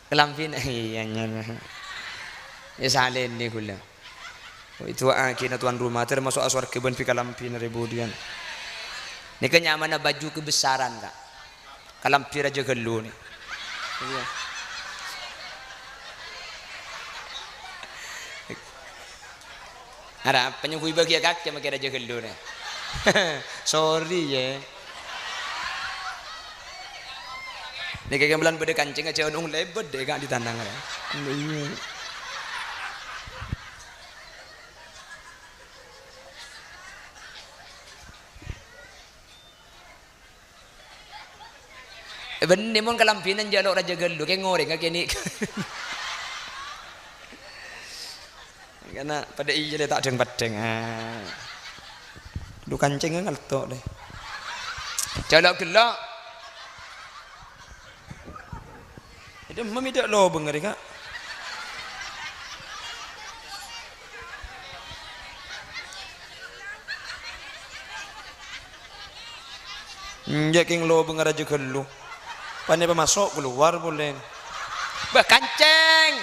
Kelampin iya nyana. Ya salin ni kula. Itu akhirnya tuan rumah termasuk aswar keben pika lampin rebudian. Ini kenyamanan baju kebesaran kak. Kalampir aja gelu nih. Iya. Ada penyuhui bagi kak yang makin aja gelu nih. Sorry ya. Ini kayak bulan beda kancing aja unung lebet deh kak di tandang ya. Benih mon kalampinan jaluk raja gelu kayak ngoreng kayak ni. Karena pada iya tak deng padeng. Lu kancing ngaltok deh. Jaluk gelak. Itu mami tak lo bengari kak. King lo bengar aja gelu. Pandai masuk keluar boleh. Kancing.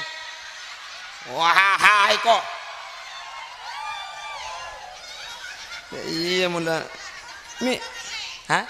Wah, hai kok. Ya, iya mula. Mi, hah?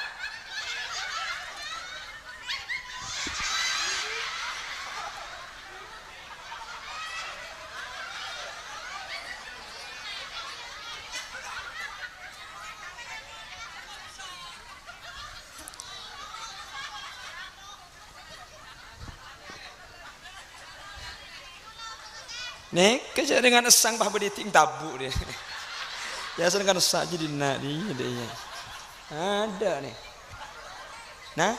Nih, kerja dengan esang bah bediting tabu dia. Ya dengan esang jadi nak dia. Ada nih. Nah,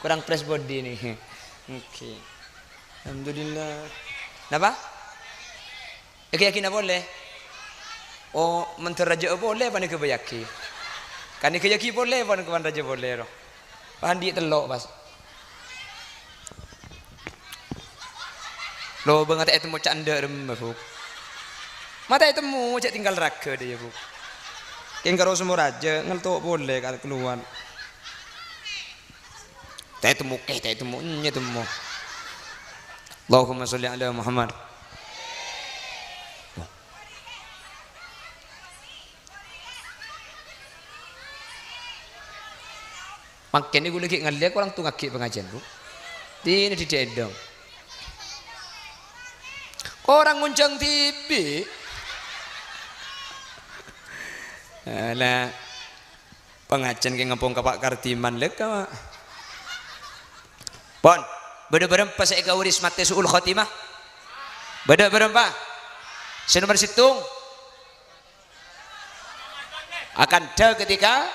kurang press body nih. Oke. Alhamdulillah. Napa? Yakin boleh. Oh, menteraja boleh pani kebayaki. Kan keyaki boleh pan kawan raja boleh roh. Pandi telok pas. Lo banget itu mau canda remah bu. Mata itu mau cak tinggal raga dia bu. Yang karo semua raja ngeltok boleh kalau keluar. Tak itu mau tak itu mau itu mau. Allahumma sholli ala Muhammad. Makin ini gue lagi ngeliat orang tuh ngaki pengajian bu. Ini di dedong. Orang nguncang TV. Nah, pengajian kayak ngepong ke Pak Kartiman leka. Pon, beda berempa saya kawuris mate suul khotimah. Beda berempa. Senomor situng. Akan ada ketika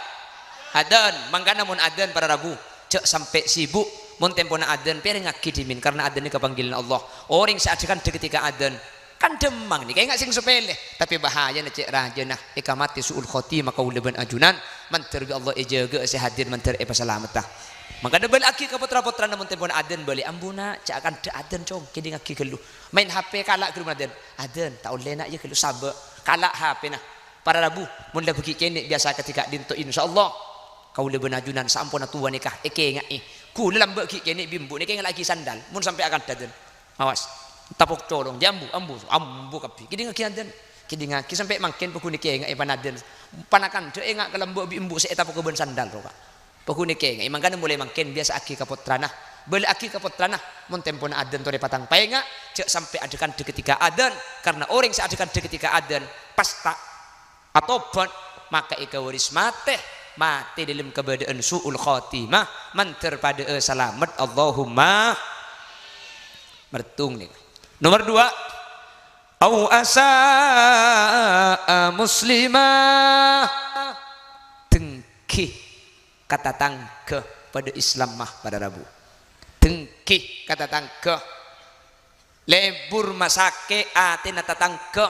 adan, mangkana mun adan pada Rabu, cek sampai sibuk. Mun tempona adan piring ngaki dimin karena adan ini kepanggilan Allah. Orang seadakan ketika adan kan demang nih kayak nggak sing sepele tapi bahaya nih cek raja nah ikamati suul khotimah kau leban ajunan manter bi Allah ejaga sehadir manter pasalamata. Maka ada balik aki ke putra-putra namun tempona adan balik ambuna cek akan ada adan cong kini ngaki gelu main HP kalak ke rumah adan tak boleh nak je gelu sabar kalak HP nah para Rabu mun dah pergi kene biasa ketika dinto insyaallah kau leban ajunan sampuna tua nikah eke ngai ku lambak ki kene bimbu ni kayak lagi sandal mun sampai akan daden awas tapok colong jambu ambu kapi kidi ngaki sampai makin pokok ni kayak ngai panaden panakan de ngak kelambak bimbu se tapok keben sandal roka pokok ni kayak ngai mangkana mulai makin biasa aki kapotrana beli aki kapotrana mun tempona aden tore patang paenga cek sampai adekan de ketika aden karena orang seadekan de ketika aden pasta atau maka ika waris mate mati dalam keadaan suul khotimah manter pada selamat Allahumma mertung nih. Nomor 2 au asa muslimah tengki kata tangke pada Islam mah pada Rabu tengki kata tangke lebur masake atina tatangke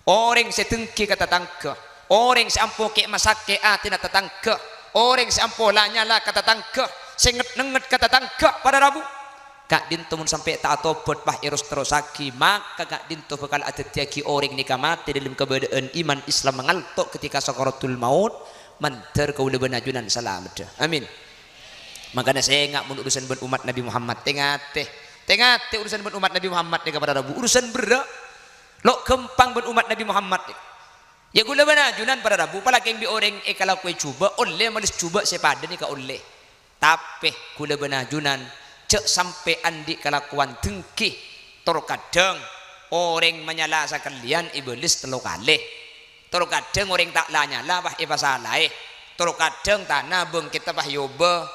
orang setengki kata tangke orang seampo ke masake atina tatangke orang seampo lanyala kata tangke senget nenget kata tangke pada Rabu kak dinto mun sampai tak atobot bah irus terusaki maka kak dinto bakal ada tiaki orang nikah mati dalam keberadaan iman Islam mengaltok ketika sakaratul maut manter kau leban ajunan selamat amin. Makanya saya enggak mun urusan ben umat Nabi Muhammad tengate urusan ben umat Nabi Muhammad nikah pada Rabu urusan berak lo kempang ben umat Nabi Muhammad ya gula bana junan pada Rabu pala keng bi orang kalau kue cuba oleh malis cuba sepada ni ka oleh tapi gula bana junan cek sampai andi kelakuan tengki terkadang orang menyala sekalian iblis telu kali terkadang orang tak lanyala bah iba salah terkadang tanah beng kita bah yoba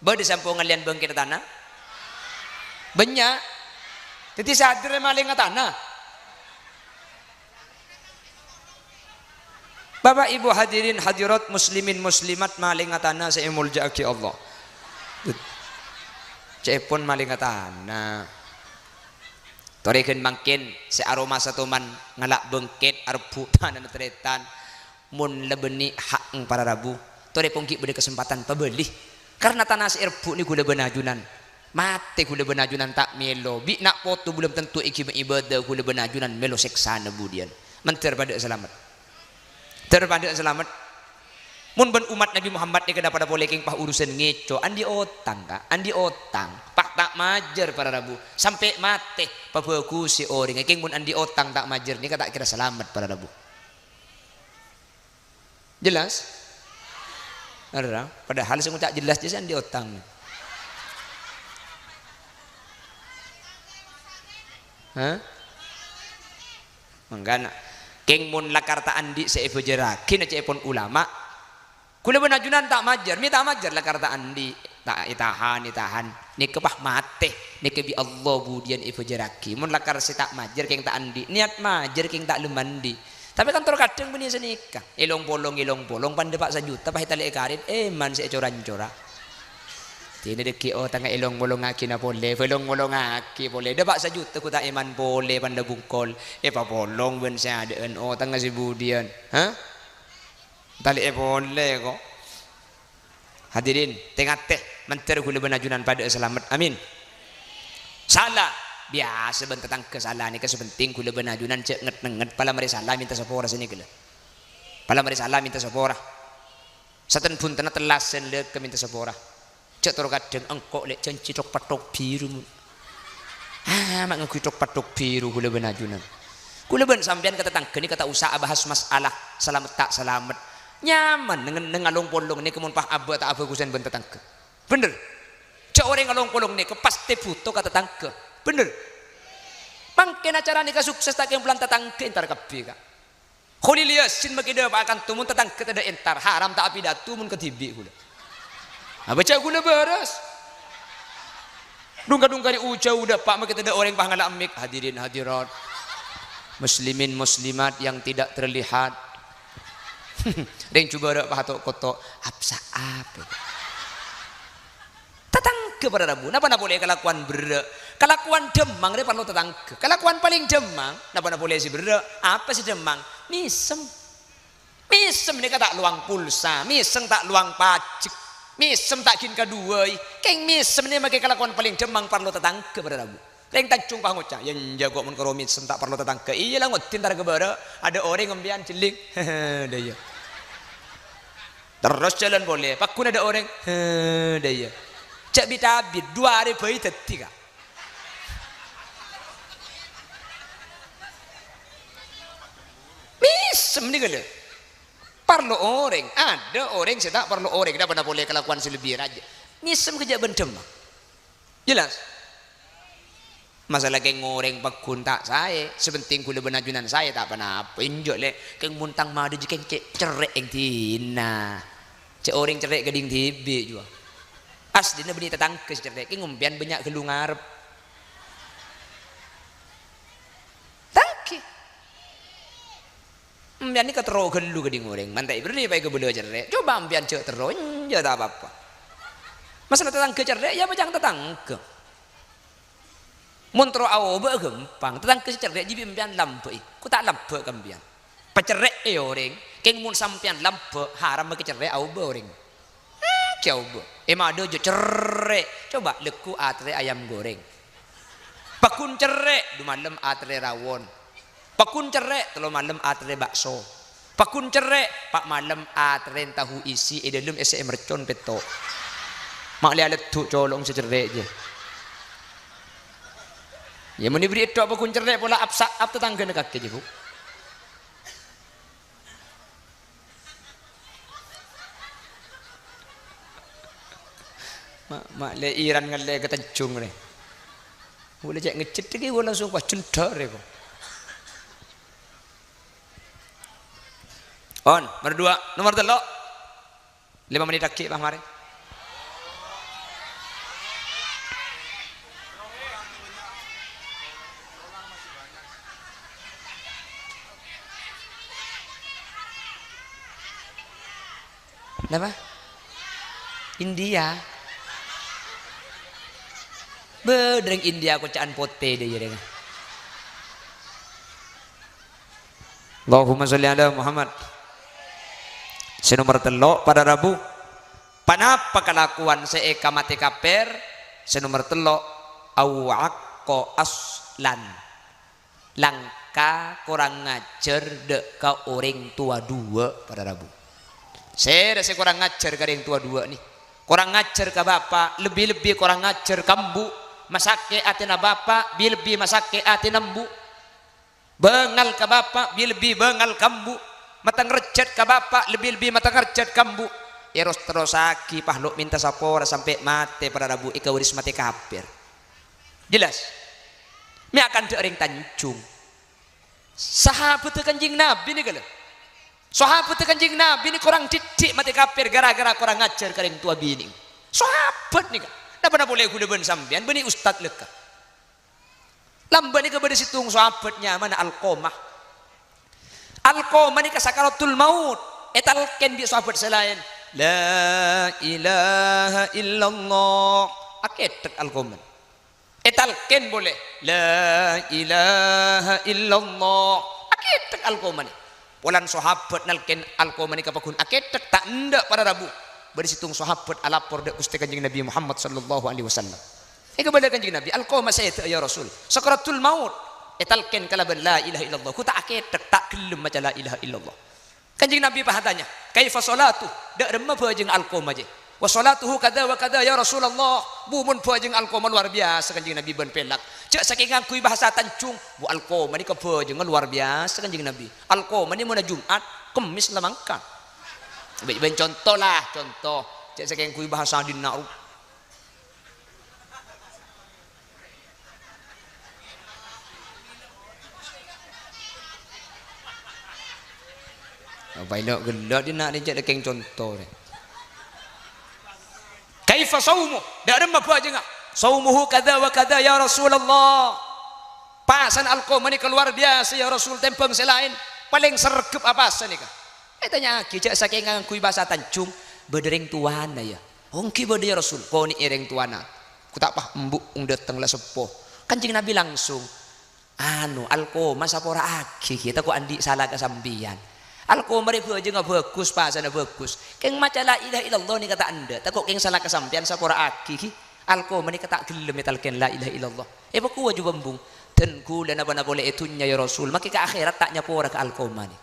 bade sampung ngalian beng kita tanah banyak jadi sadar maling tanah Bapak Ibu hadirin hadirat muslimin muslimat maling atana saya muljaki Allah. Cepon maling atana. Toreken mangkin se aroma satuman ngalak bengket arbu tanan tretan mun lebeni hak para rabu. Tore pongki beri kesempatan pebeli. Karena tanah se erbu ni gula benajunan. Mate gula benajunan tak melo. Bi nak foto belum tentu iki ibadah gula benajunan melo seksana budian. Menter pada selamat. Terpada selamat. Mun ben umat Nabi Muhammad ni pada boleh king pah urusan ngeco andi otang ka andi otang pak tak majer para rabu sampai mate papaku si orang king mun andi otang tak majer ni tak kira selamat para rabu jelas ada padahal sing tak jelas je andi otang ha manggana king mun lakarta andi seepo jeraki na cepon ulama kula benajunan tak majar, mi tak majar lah karta andi tak itahan ni kepah mate ni kebi Allah budian ibu jeraki mun lakar si tak majar keng tak andi niat majar keng tak lumandi tapi kan terkadang beni senika ilong bolong pande pak sajuta pah hitali karit man si coran-cora tini deki tangga ilong bolong aki na boleh bolong aki boleh depak sajuta ku tak iman boleh pande bungkol pa bolong ben si adaan tangga si budian ha tali boleh kok hadirin tengah teh menteri gula benajunan pada selamat amin salah biasa ben tentang kesalahan ni kesepenting gula benajunan cek nget pala mari salah minta sepora sini gula pala mari salah minta sepora saten pun tena telasen le ke minta sepora cek toro kadeng engkok lek janji tok patok biru mak ngku tok patok biru gula benajunan gula ben sampean kata tangke ni kata usaha bahas masalah selamat tak selamat nyaman dengan ngalong polong ni kemun pah abah tak abah kusen bentar tangke bener cak orang ngalong polong ni ke pasti butuh kata tangke bener mangken acara ni sukses tak yang bulan tatangke entar kapi ka khulilias sin makida pa akan tumun tatangke tada entar haram tak api datu mun ketibi gula baca gula beres dungka-dungka di ujau udah pak makita ada orang pah ngalak amik hadirin hadirat muslimin muslimat yang tidak terlihat dan coba ada pahatok kotok apsa apa tetangga pada rabu napa boleh kelakuan berak kelakuan demang dia perlu tetangga kelakuan paling demang napa boleh si berak apa sih demang misem ini tak luang pulsa misem tak luang pajak misem tak kin kedua keng misem ini makai kelakuan paling demang perlu tetangga pada rabu yang tajung pangocah yang jago mun keromit tak perlu tetangga iyalah ngotin tar kebara ada orang ngembian celik daya terus jalan boleh pakun ada orang daya cak bitabit 2 hari bayi tiga misem ni gala perlu orang ada orang saya tak perlu orang tidak pernah boleh kelakuan selebih aja misem kerja bendem jelas masalah keng ngoreng pakun tak saya sepenting kula benajunan saya tak pernah apa injok le keng muntang madu jikeng cerek yang tina cek orang cerek gading tibi juga asli na beni tetangke cerek keng ngumpian banyak gelung ngarep tangke mbian ni katero gelu gading orang mantai beri pai ke belo cerek coba mbian cek tero enja tak apa-apa masalah tetangke cerek ya bajang tetangke Montro awo be gempang tentang kecerek jibi mbian lampe ku tak lampe kambian pacerek orang keng mun sampean lampe haram ke cerek awo be orang coba ada jo cerek coba leku atre ayam goreng pakun cerek du malam atre rawon pakun cerek telo malam atre bakso pakun cerek pak malam atre tahu isi dalam SM mercon peto mak lihat letuk colong secerek je ya meni beri itu apa kun cerek pola apsa ap tetangga nak kaki je bu mak le iran ngale ketencung ni boleh cek ngecet lagi boleh langsung pas cendar ya bu on nomor 2 nomor 3 5 menit lagi bang mari Apa? India. Bedreng India aku caan pote dia jadi. Allahumma sholli ala Muhammad. Senomor telok pada Rabu. Panapa kelakuan seeka mati kaper? Senomor telok awakko aslan. Langka kurang ngajar dek ka orang tua dua pada Rabu. Saya kurang ngajar ke orang tua dua nih. Kurang ngajar ke bapak, lebih-lebih kurang ngajar kambu. Masake atina bapak, lebih masake atina mbu. Bengal ke bapak, lebih bengal kambu. Matang recet ke bapak, lebih-lebih matang recet kambu. Eros terosaki pahluk minta sapora sampai mati pada Rabu ika waris mati kafir. Jelas. Mi akan orang Tanjung. Sahabat Kanjeng Nabi ni kalau. Sahabat Kanjeng Nabi ni kurang didik mati kafir gara-gara kurang ngajar kering tua bini. Sahabat ni kan. Dah pernah boleh gula ben sambian beni ustad leka. Lamban ni kepada situng sahabatnya mana Alqamah. Alqamah ni kasakaratul maut. Etalken dia sahabat selain la ilaha illallah. Aketek Alqamah. Etalken boleh la ilaha illallah. Aketek Alqamah. Polan sahabat nalken Alqamah ni kapakun aketek tak ndak pada Rabu. Bersitung sahabat alapor dek Gusti Kanjeng Nabi Muhammad sallallahu alaihi wasallam. Kepada Kanjeng Nabi Alqamah saya ya Rasul. Sakaratul maut. Etalken kalaban la ilaha illallah. Ku tak aketek tak gelem maca la ilaha illallah. Kanjeng Nabi pahatanya, kaifa salatu? Dak remah bajeng Alqamah je. Wa salatuhu kada wa kada ya Rasulullah. Bumun bajeng Alqamah luar biasa Kanjeng Nabi ben pelak. Cek saking ngakui bahasa Tanjung, bu Alqamah ni kebajeng luar biasa Kanjeng Nabi. Alqamah ni mun Jumat, Kemis lamangka. Ben contoh lah, contoh. Cek saking ngakui bahasa dina. Apa ini gelak dia nak dia cek contoh ni. Kaifa saumu? Dak ada apa aja ngak? Saumuhu kada wa kada ya Rasulullah. Pasan Alqamah ni keluar biasa ya Rasul tempeng selain paling sergep apa ni kah? Tanya kijak saking ngangkui bahasa Tanjung bedereng tuana ya. Hongki bade ya Rasul. Kau ni ereng tuana. Ku tak pah embuk datang lah sepuh. Kanjeng Nabi langsung anu Alqamah sapora aki kita ku andi salah kesambian. Alqamah itu aja nggak bagus pasana bagus. Keng maca la ilaha illallah ni kata anda. Takut keng salah kesampian sapora aki. Alqamah ni kata gelem metalken la ilaha illallah. Baku wajib bambung. Dan kula na boleh itunya ya Rasul. Maka ke akhirat tak nyapora ke Alqamah ni.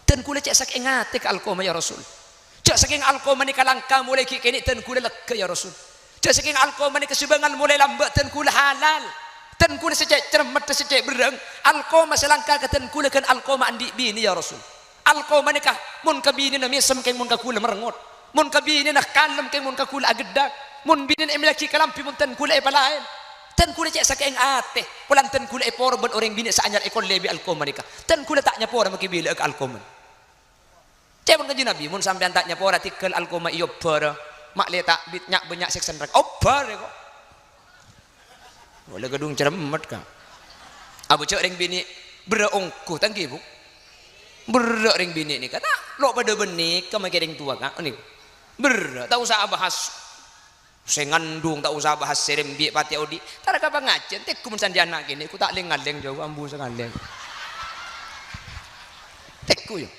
Dan kula cek saking ngate ke Alqamah ya Rasul. Cek saking Alqamah ni kalangka mulai kini dan kula lega ya Rasul. Cek saking Alqamah ni kesubangan mulai lambat dan kula halal. Dan kula secek cermat secek bereng. Alqamah selangkah ke dan kula kan Alqamah andi bini ya Rasul. Alqamah nikah mun kabini na misem keng mun kakula merengot mun kabini na kalem keng mun kakula agedak mun binin emlaki kalampi mun tan kula epalain tan kula cek sakeng ate pulan tan kula epor ben orang bini saanyar ekon lebi Alqamah nikah tan kula tak nyapora makibila ke Alqamah cek mun kanjeng Nabi mun sampean tak nyapora tikel Alqamah iyo bar mak le tak bit nyak banyak seksen rak obar kok boleh gedung ceremet ka abu cek ring bini berongku tangki bu berak ring bini ni kata lo pada benik kamu kering tua kan ni berak tak usah bahas saya ngandung tak usah bahas serem biak pati audi tak ada apa ngajen tek kumun sandiana gini ku tak leng jauh ambu sekali tekku ya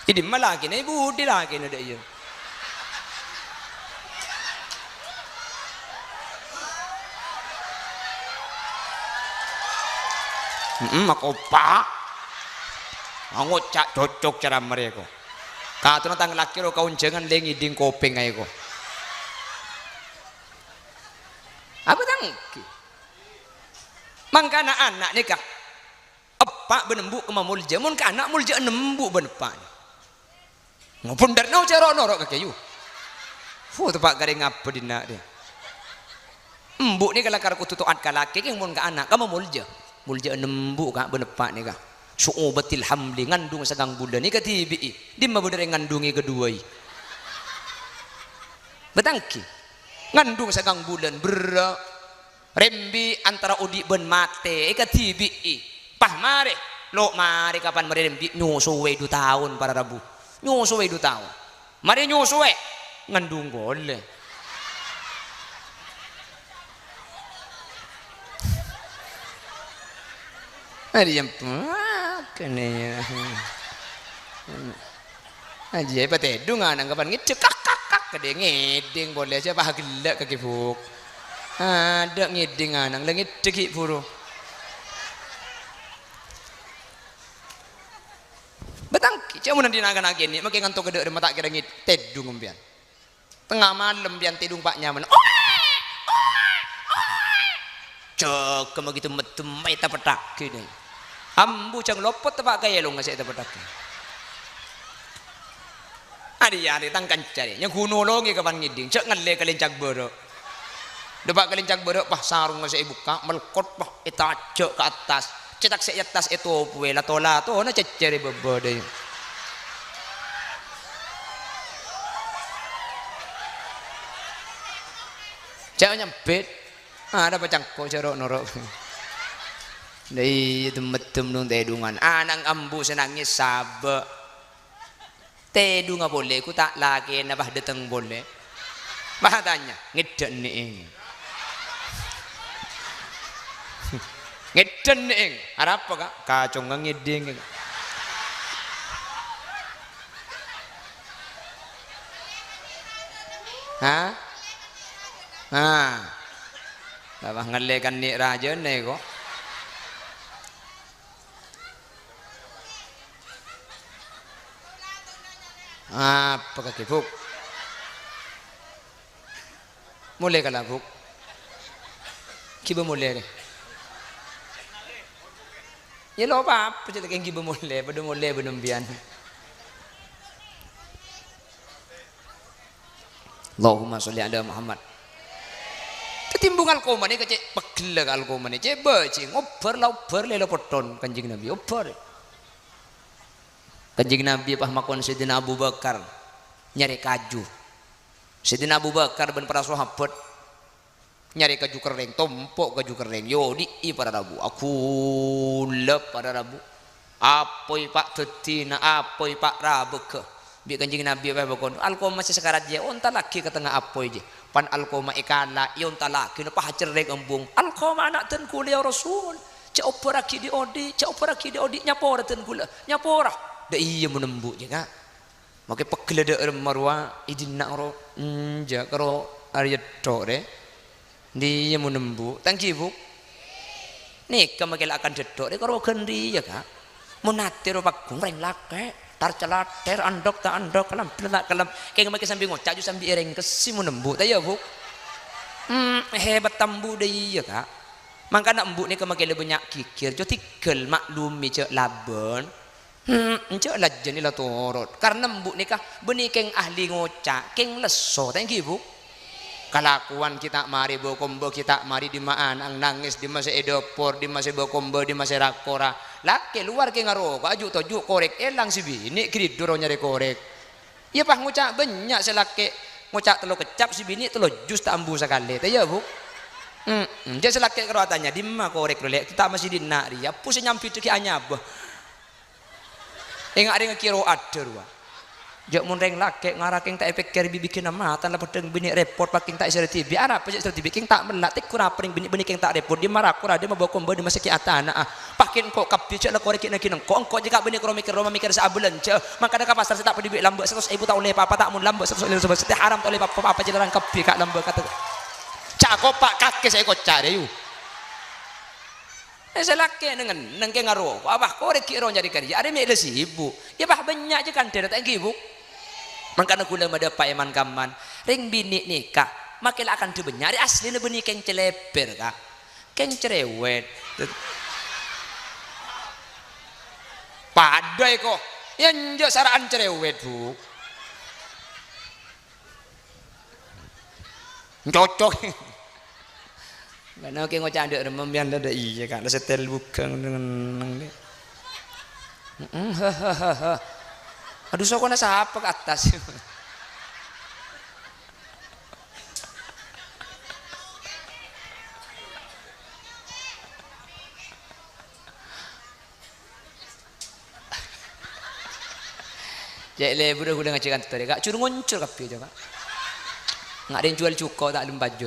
jadi malah gini budi lagi ada iya aku pak ngocak cocok cara mereka. Kata nang laki ro kaun jangan lengi ding kopeng ae ko. Apa tang? Mangkana anak nikah. Epak benembuk ke mulja mun ka anak mulja nembuk benepak. Ngopun darno cara norok ke kayu. Fu tepak garing apa dina dia. Embuk ni kalau karo kututuan ka laki ke mun ka anak kamu mulja. Mulja nembuk ka benepak ni ka. Su'ubatil hamli ngandung sagang bulan ni katibi di ma bener ngandungi kedua betangki ngandung sagang bulan ber rembi antara udi ben mate katibi pah mare lo mare kapan mare rembi nyusuwe 2 tahun para Rabu nyusuwe 2 tahun Mari nyusu ngandung boleh. Ada yang kene ya. Aja apa tedung anang kapan ngecek kak kede ngeding boleh siapa gelak kaki buk. Ada ngeding anang lagi cekik buru. Betangki cuma nanti naga ini makin ngantuk gede mata kira ngit tedung umpian. Tengah malam pian tedung pak nyaman. Cok kema gitu metem eta petak gini. Ambu cang lopot tepak kaya lo ngasih eta petak. Adi tangkan cari nya gunolongi kapan ngiding cek ngale kalincak borok depak kalincak borok pah sarung ngasih buka melkot pah eta cek ke atas cetak se atas itu puwe lato na cecere bebode cek nyempit ada pacangko cerok norok dei temetem nung tedungan anang ambu senangis sabe tedu nggak boleh, ku tak lagi nabah datang boleh. Bah tanya, ngeden nih, ngeden nih, harap apa kak? Kacung nggak ngedeng. Hah? Babah ngelekan nih raja nih kok. Apa kaki buk? Mulai kalau buk, kiba mulai deh. Ya lo apa? Percaya kayak kiba mulai, pada mulai benembian. Allahumma sholli ala Muhammad. Ketimbungan koma ni kecik pegel kal koma ni cek beci ngoper lelo poton kanjeng Nabi oper. Kanjeng Nabi pah makon Sayyidina Abu Bakar nyari kaju. Sayyidina Abu Bakar ben para sahabat nyari kaju kering, tompok kaju kering. Yo di para rabu. Aku lep para rabu. Apoi pak tetina, apoi pak rabu ke. Bi kanjeng Nabi pah bakon. Alko masih sekarat je. Onta laki ke tengah apoi je. Pan alko ma ikala, onta laki no pah cereng embung. Alko ma anak ten kuliah Rasul. Cak operaki di odi nyapora ten kula. Nyapora. Da iya menembuk je kak makai pegel ada marwa idin nak ro ja karo Arya tok deh dia menembuk tangki bu nih kemakel akan jedok deh karo gendi ya kak menati ro pakung reng lake tar celater andok tak andok kalam pelak kalam kayak makai sambil ngocak ju sambil ereng kesi menembuk tak ya bu hebat tambu deh ya kak mangka nak embuk nih kemakel banyak kikir jo tikel maklumi cek laban encok lajen ila torot karena mbuk nikah benih keng ahli ngocak keng leso thank you bu kelakuan kita mari bokombo kita mari di maan ang nangis di masa edopor di masa bokombo di masa rakora laki luar keng ngaro aju toju korek elang si bini kridoro nyari korek iya pah ngocak banyak selaki ngocak telo kecap si bini telo jus tak ambu sekali tanya bu dia selaki keruatannya di mana korek rolek kita masih di nak dia pusing nyampi ceki anyabah enggak ada yang kira ada ruah. Jak munreng laki ngarakeng tak efek keri bikin nama tan lepas deng bini report paking tak iseret TV. Arab pajak iseret TV king tak melak tik kurang pering bini king tak report di marah kurang dia mabawa kombo di masa ki atana pakin kok kapi cek la korek nak kineng kok engkau jika bini kro mikir roma mikir seabulan cek maka ada pasar tak pedih lambat 100 ibu tak oleh apa tak mun lambat 100 ibu setiap haram tak oleh apa jelaran kapi kak lambat kata cak kopak kakek saya kocak deh yuk selaki dengan nengke ngaruh apa korek kiro nyari kerja ada milik si ibu ya bah banyak aja kan tidak tak ibu makanya gula ada pak eman kaman ring bini nikah makin akan dibenyari asli nih benih keng celeper kak keng cerewet padai kok yang jauh saraan cerewet bu cocok karena oke ngocak ada remembian ada iya kan setel bukan dengan aduh so kena siapa ke atas Cek le budak udah ngajikan tu tadi kak curu nguncur kapi aja kak. Nggak ada yang jual cuko tak lem baju.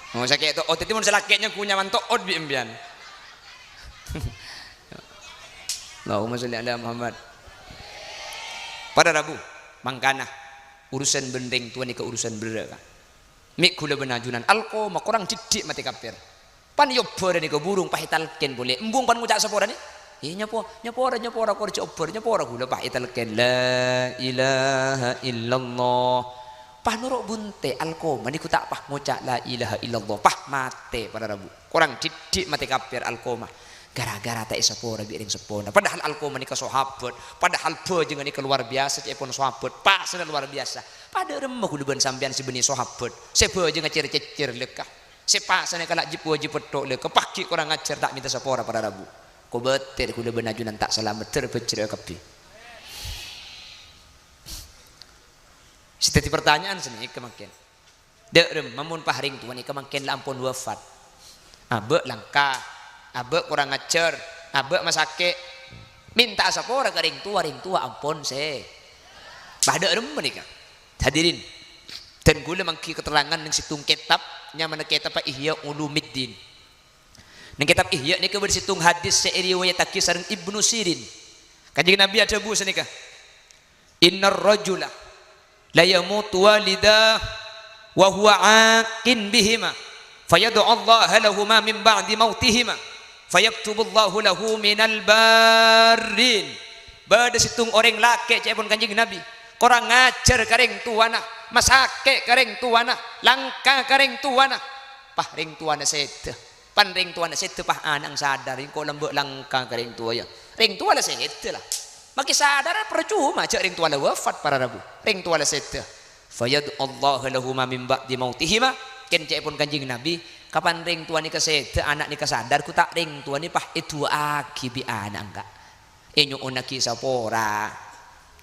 Oh sakit tu, oh tadi mun selakitnya punya mantok od bi embian. Allahumma sholli ala Muhammad. Pada Rabu, mangkana urusan bendeng tuan ke urusan beraka. Mik kula benajunan alko mak orang didik mati kafir. Pan yobo ni ke burung pahital ken boleh. Embung pan ngucak sepora ni. Nyapora kor cobar nyapora kula pahital ken la ilaha illallah. Pah nuruk bunte alkoma niku tak pah ngucak la ilaha illallah pah mate pada Rabu kurang didik mati kafir alkoma gara-gara tak sepora biring sepona padahal alkoma nika sahabat padahal bejengan nika luar biasa cepon sahabat pak sana luar biasa pada remeh kudu sampean si benih sahabat sebejeng ngacir-cicir lekah sepak sana kalak jipu tok lekah paki kurang ngajar tak minta sepora pada Rabu ko beter kudu benajunan tak selamat terbecir kapi. Setiap pertanyaan seni kemakin. Derem mamun pahring tuan kemakin lampun wafat. Abe langka, abe kurang ngajar, abe masake. Minta sapora ke ring tua ampun se. Pada derem menika. Hadirin. Dan gula mangki keterangan yang situng kitab nyamana kitab Ihya Ulumiddin. Nang kitab Ihya nika bersitung hadis riwayat sareng Ibnu Sirin. Kanjeng Nabi ada bu senika. Innar rajula la yamutu walidah wa huwa aqin bihima fayad'u Allah lahumā min ba'di mautihima fayaktubu Allah lahu minal barrin. Bada situng orang laki cepon kanjeng Nabi korang ngajar kareng tuana masake kareng tuana langka kareng tuana pah ring tuana sete pan ring tuana sete pah anang sadar ko lembek langka kareng tua ya ring tua la sete lah maki sadar percuma cak ring tuala wafat para Rabu ring tuala sete fayad Allah lahumā min ba'di mautihima ken cek pun kanjeng Nabi kapan ring tua ni kesete anak ni kesadar ku tak ring tua ni pah itu aki bi anak enggak enyo onaki sapora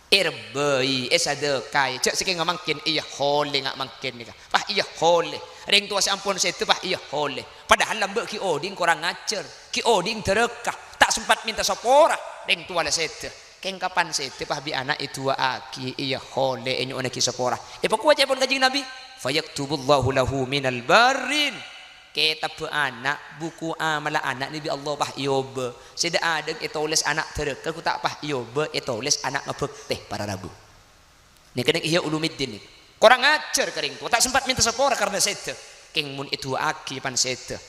irbai esadekai cek siki ngamangkin iya hole ngak mangkin nika pah iya hole ring tua sampun sete pah iya hole padahal lambek ki oding kurang ngajar ki oding terekah tak sempat minta sapora ring tua la sete keng kapan sete pah bi anak itu aki iya hole enyo onaki sapora pakua cepon kanjeng Nabi fayaktubullahu lahu minal barrin kitab anak buku amala anak ni bi Allah pah iyobe sida adeng tulis anak tereka ku tak pah iyobe tulis anak ngebekteh para Rabu ni kena Ihya Ulumiddin ni kurang ajar kering tu tak sempat minta sepora karena sete keng mun itu aki pan sete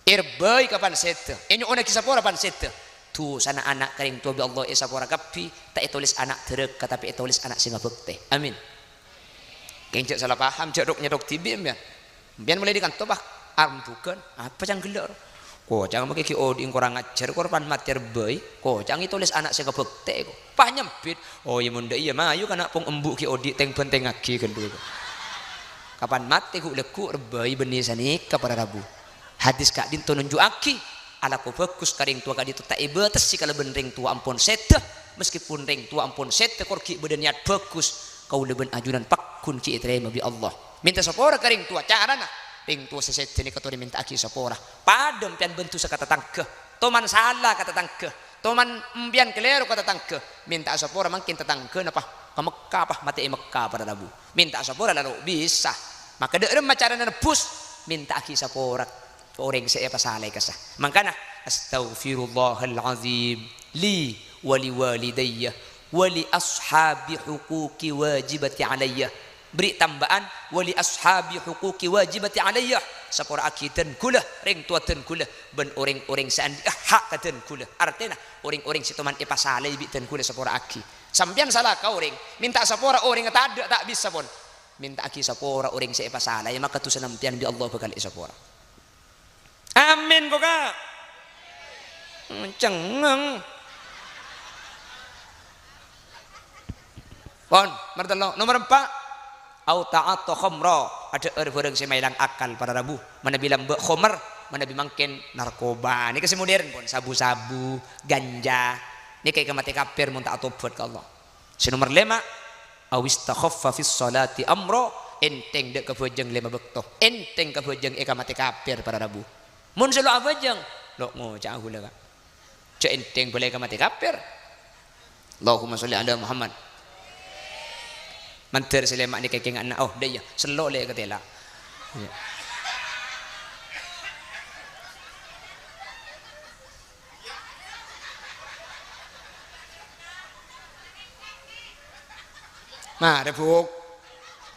irbai kapan sete enyo onaki sapora pan sete tu sana anak kering tu bi Allah sapora kapi tak tulis anak tereka tapi tulis anak sing ngebekteh amin keng cek salah paham cek dok nyedok tibim ya biar mulai dikanto bah bukan apa yang gelar kok jangan pakai ki oding kurang ajar korban mater bayi kok jangan tulis anak saya kebekte kok pah nyempit oh iya munda iya mayu kana pong embuk ki odi teng benteng aki kan dulu kapan mati ku leku bayi benih sanika para Rabu hadis kak din nunjuk aki ala ko bagus karing tua kadi tu tak ibates si kalau benring tua ampun sete meskipun ring tua ampun sete korki bedeniat bagus kau leben ajunan pakun ki terima bi Allah minta sapora karing tua carana ring tua sesete ni katori minta aki sapora padem pian bentu sakata tangke toman salah kata tangke toman mbian kelero kata tangke minta sapora mungkin tetangke napa ke Mekah apa mati Mekah pada Rabu minta sapora lalu bisa maka derem macarana nebus minta aki sapora orang saya pasalai kasah makana astaghfirullahal azim li wa liwalidayya wa li ashabi huquqi wajibati alayya beri tambahan wali ashabi huquqi wajibati alayya sapora akitan kula ring tuaten kula ben orang-orang sandi hak katen kula artinya orang-orang situman ipasalai biten kula sapora aki sampean salah kau ring minta sapora orang tak ada tak bisa pun minta aki sapora orang saya ipasalai maka tu senampian bi Allah bakal sapora amin kok kak cengeng pon nomor 4 au ta'attu khamra ada orang si mailang akal para Rabu mana bilang be khamr mana bimangken narkoba ni kasi modern pun sabu-sabu ganja ni kay kamati kafir mun ta'attu buat ka Allah si nomor 5 au istakhaffa fis salati amra enteng dek kabejeng 5 bekto enteng kabejeng kamati kafir para Rabu mun selo abejeng lo ngo cah hula ka ce enteng boleh kamati kafir Allahumma sholli ala Muhammad. Manter sila mak ni kekeng anak oh dia selo le ketela. Ya. Nah, rebuk.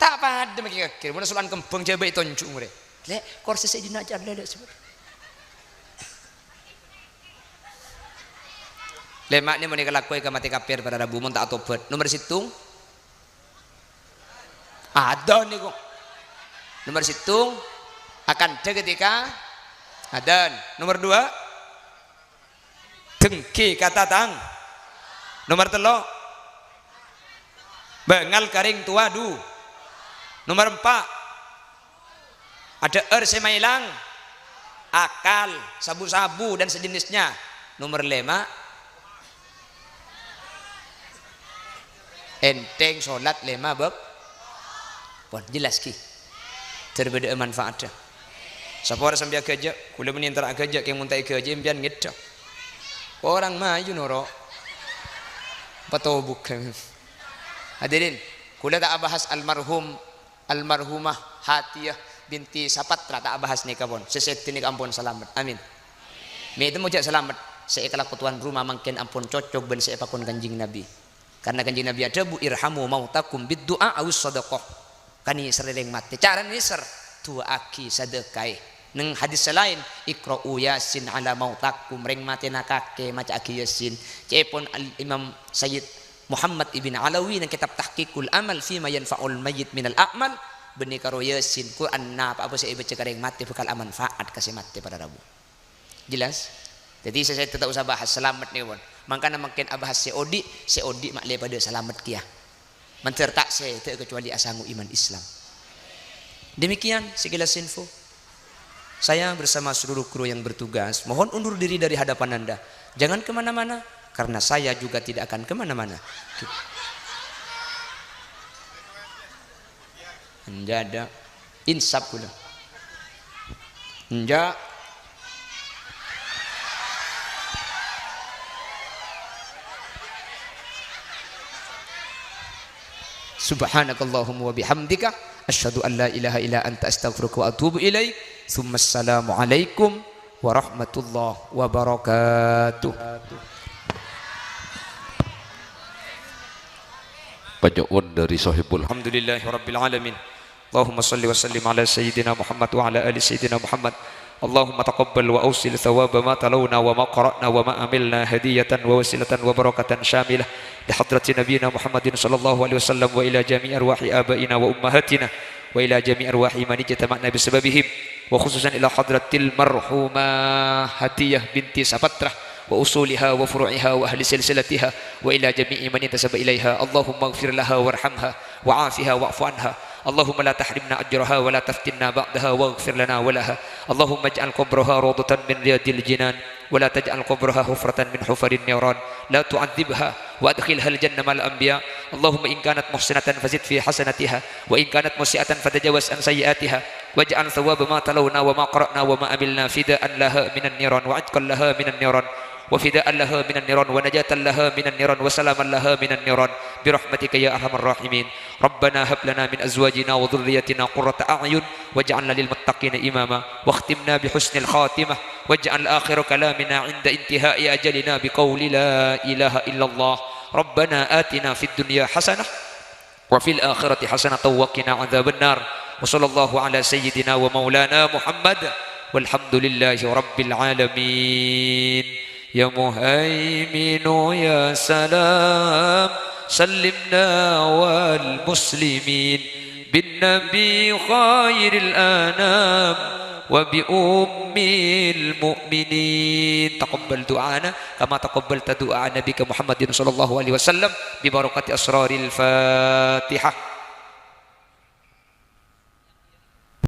Tak pada maki kakir. Mana sulan kembang jabai tonjuk mure. Lek kursi saya dinajar lek sebut. Lemak ni muni kelakoi ke mati kafir pada Rabu mun tak tobat. Nomor situng. Ada nih kok. Nomor situng akan ada ketika adan. Nomor 2 dengki kata tang. Nomor 3 bengal karing tuadu. Nomor 4 ada semailang akal sabu-sabu dan sejenisnya. Nomor 5 enteng sholat 5 bab pun jelas ki terbeda manfaatnya. Sapor sambil kerja kula menintar kerja yang muntai kerja impian gitu orang maju noro patau bukan. Hadirin, kula tak bahas almarhumah Hatiyah binti Sapatra tak bahas nikah pun. Seseti nikah ampun selamat. Amin. Me itu mujak selamat. Saya kelak tuan rumah mungkin ampun cocok ben saya pakun kanjing Nabi. Karena kanjing Nabi ada bu irhamu mautakum bid du'a awis sadaqah. Kani sereleng mati. Cara ni ser dua aki sedekah. Neng hadis lain ikra'u yasin ala mautakum ring mati nakake maca aki yasin. Cepon al Imam Sayyid Muhammad ibn Alawi dan kitab Tahqiqul Amal fima yanfa'ul mayyit minal a'mal benih karo yasin Quran apa saya baca kareng mati bakal manfaat kasih mati pada Rabu. Jelas? Jadi saya tetap usah bahas selamat nih pun. Makanya makin bahas seodi mak pada selamat kia. Mencertak saya tidak kecuali asangu iman Islam. Demikian sekilas info. Saya bersama seluruh kru yang bertugas mohon undur diri dari hadapan Anda. Jangan kemana-mana. Karena saya juga tidak akan kemana-mana. Enggak ada insaf kula. Enggak. Subhanakallahumma wa bihamdika asyhadu an la ilaha illa anta astaghfiruka wa atubu ilaik. Assalamu alaikum warahmatullahi wabarakatuh. Bacaan dari Sahibul Alhamdulillahi Rabbil Alamin. Allahumma salli wa sallim ala Sayyidina Muhammad wa ala ali Sayyidina Muhammad. Allahumma taqabbal wa awsil thawaba ma talawna wa ma qara'na wa ma amilna hadiyatan wa wasilatan wa barakatan syamilah li hadrati nabiyina Muhammadin sallallahu alaihi wasallam wa ila jami' arwahi abaina wa ummahatina wa ila jami' arwahi man ijtama'na bisababihim wa khususan ila hadratil marhumah Hatiyah binti Sapatrah wa usuliha wa furu'iha wa ahli silsilatiha wa ila jami'i man intasaba ilaiha. Allahumma ighfir laha warhamha wa 'afiha wa'fu anha. Allahumma la tahrimna ajraha wa la taftinna ba'daha waghfir lana wa laha. Allahumma ij'al qabraha rawdatan min riyadil jinan wa la taj'al qabraha hufratan min hufarin niran. La tu'adzibha wa adkhilha al-jannah ma'al anbiya. Allahumma in kanat muhsinatan fazid fi hasanatiha wa in kanat musi'atan fatajawaz an sayyi'atiha waj'al thawaba ma talawna wa ma qara'na wa ma amilna fida'an laha minan niran wa 'atqan laha minan niran وفداء لها من النيران ونجاة لها من النيران وسلاما لها من النيران برحمتك يا أرحم الراحمين. ربنا هب لنا من أزواجنا وذريتنا قرة أعين واجعلنا للمتقين إماما واختمنا بحسن الخاتمة واجعل آخر كلامنا عند انتهاء أجلنا بقول لا إله إلا الله. ربنا آتنا في الدنيا حسنة وفي الآخرة حسنة وقنا عذاب النار. وصلى الله على سيدنا ومولانا محمد والحمد لله رب العالمين. يا مهيمن يا سلام سلمنا والمسلمين بالنبي خير الأنام وبأم المؤمنين. تقبل دعانا كما تقبلت دعاء نبيك محمد صلى الله عليه وسلم ببركة أسرار الفاتحة.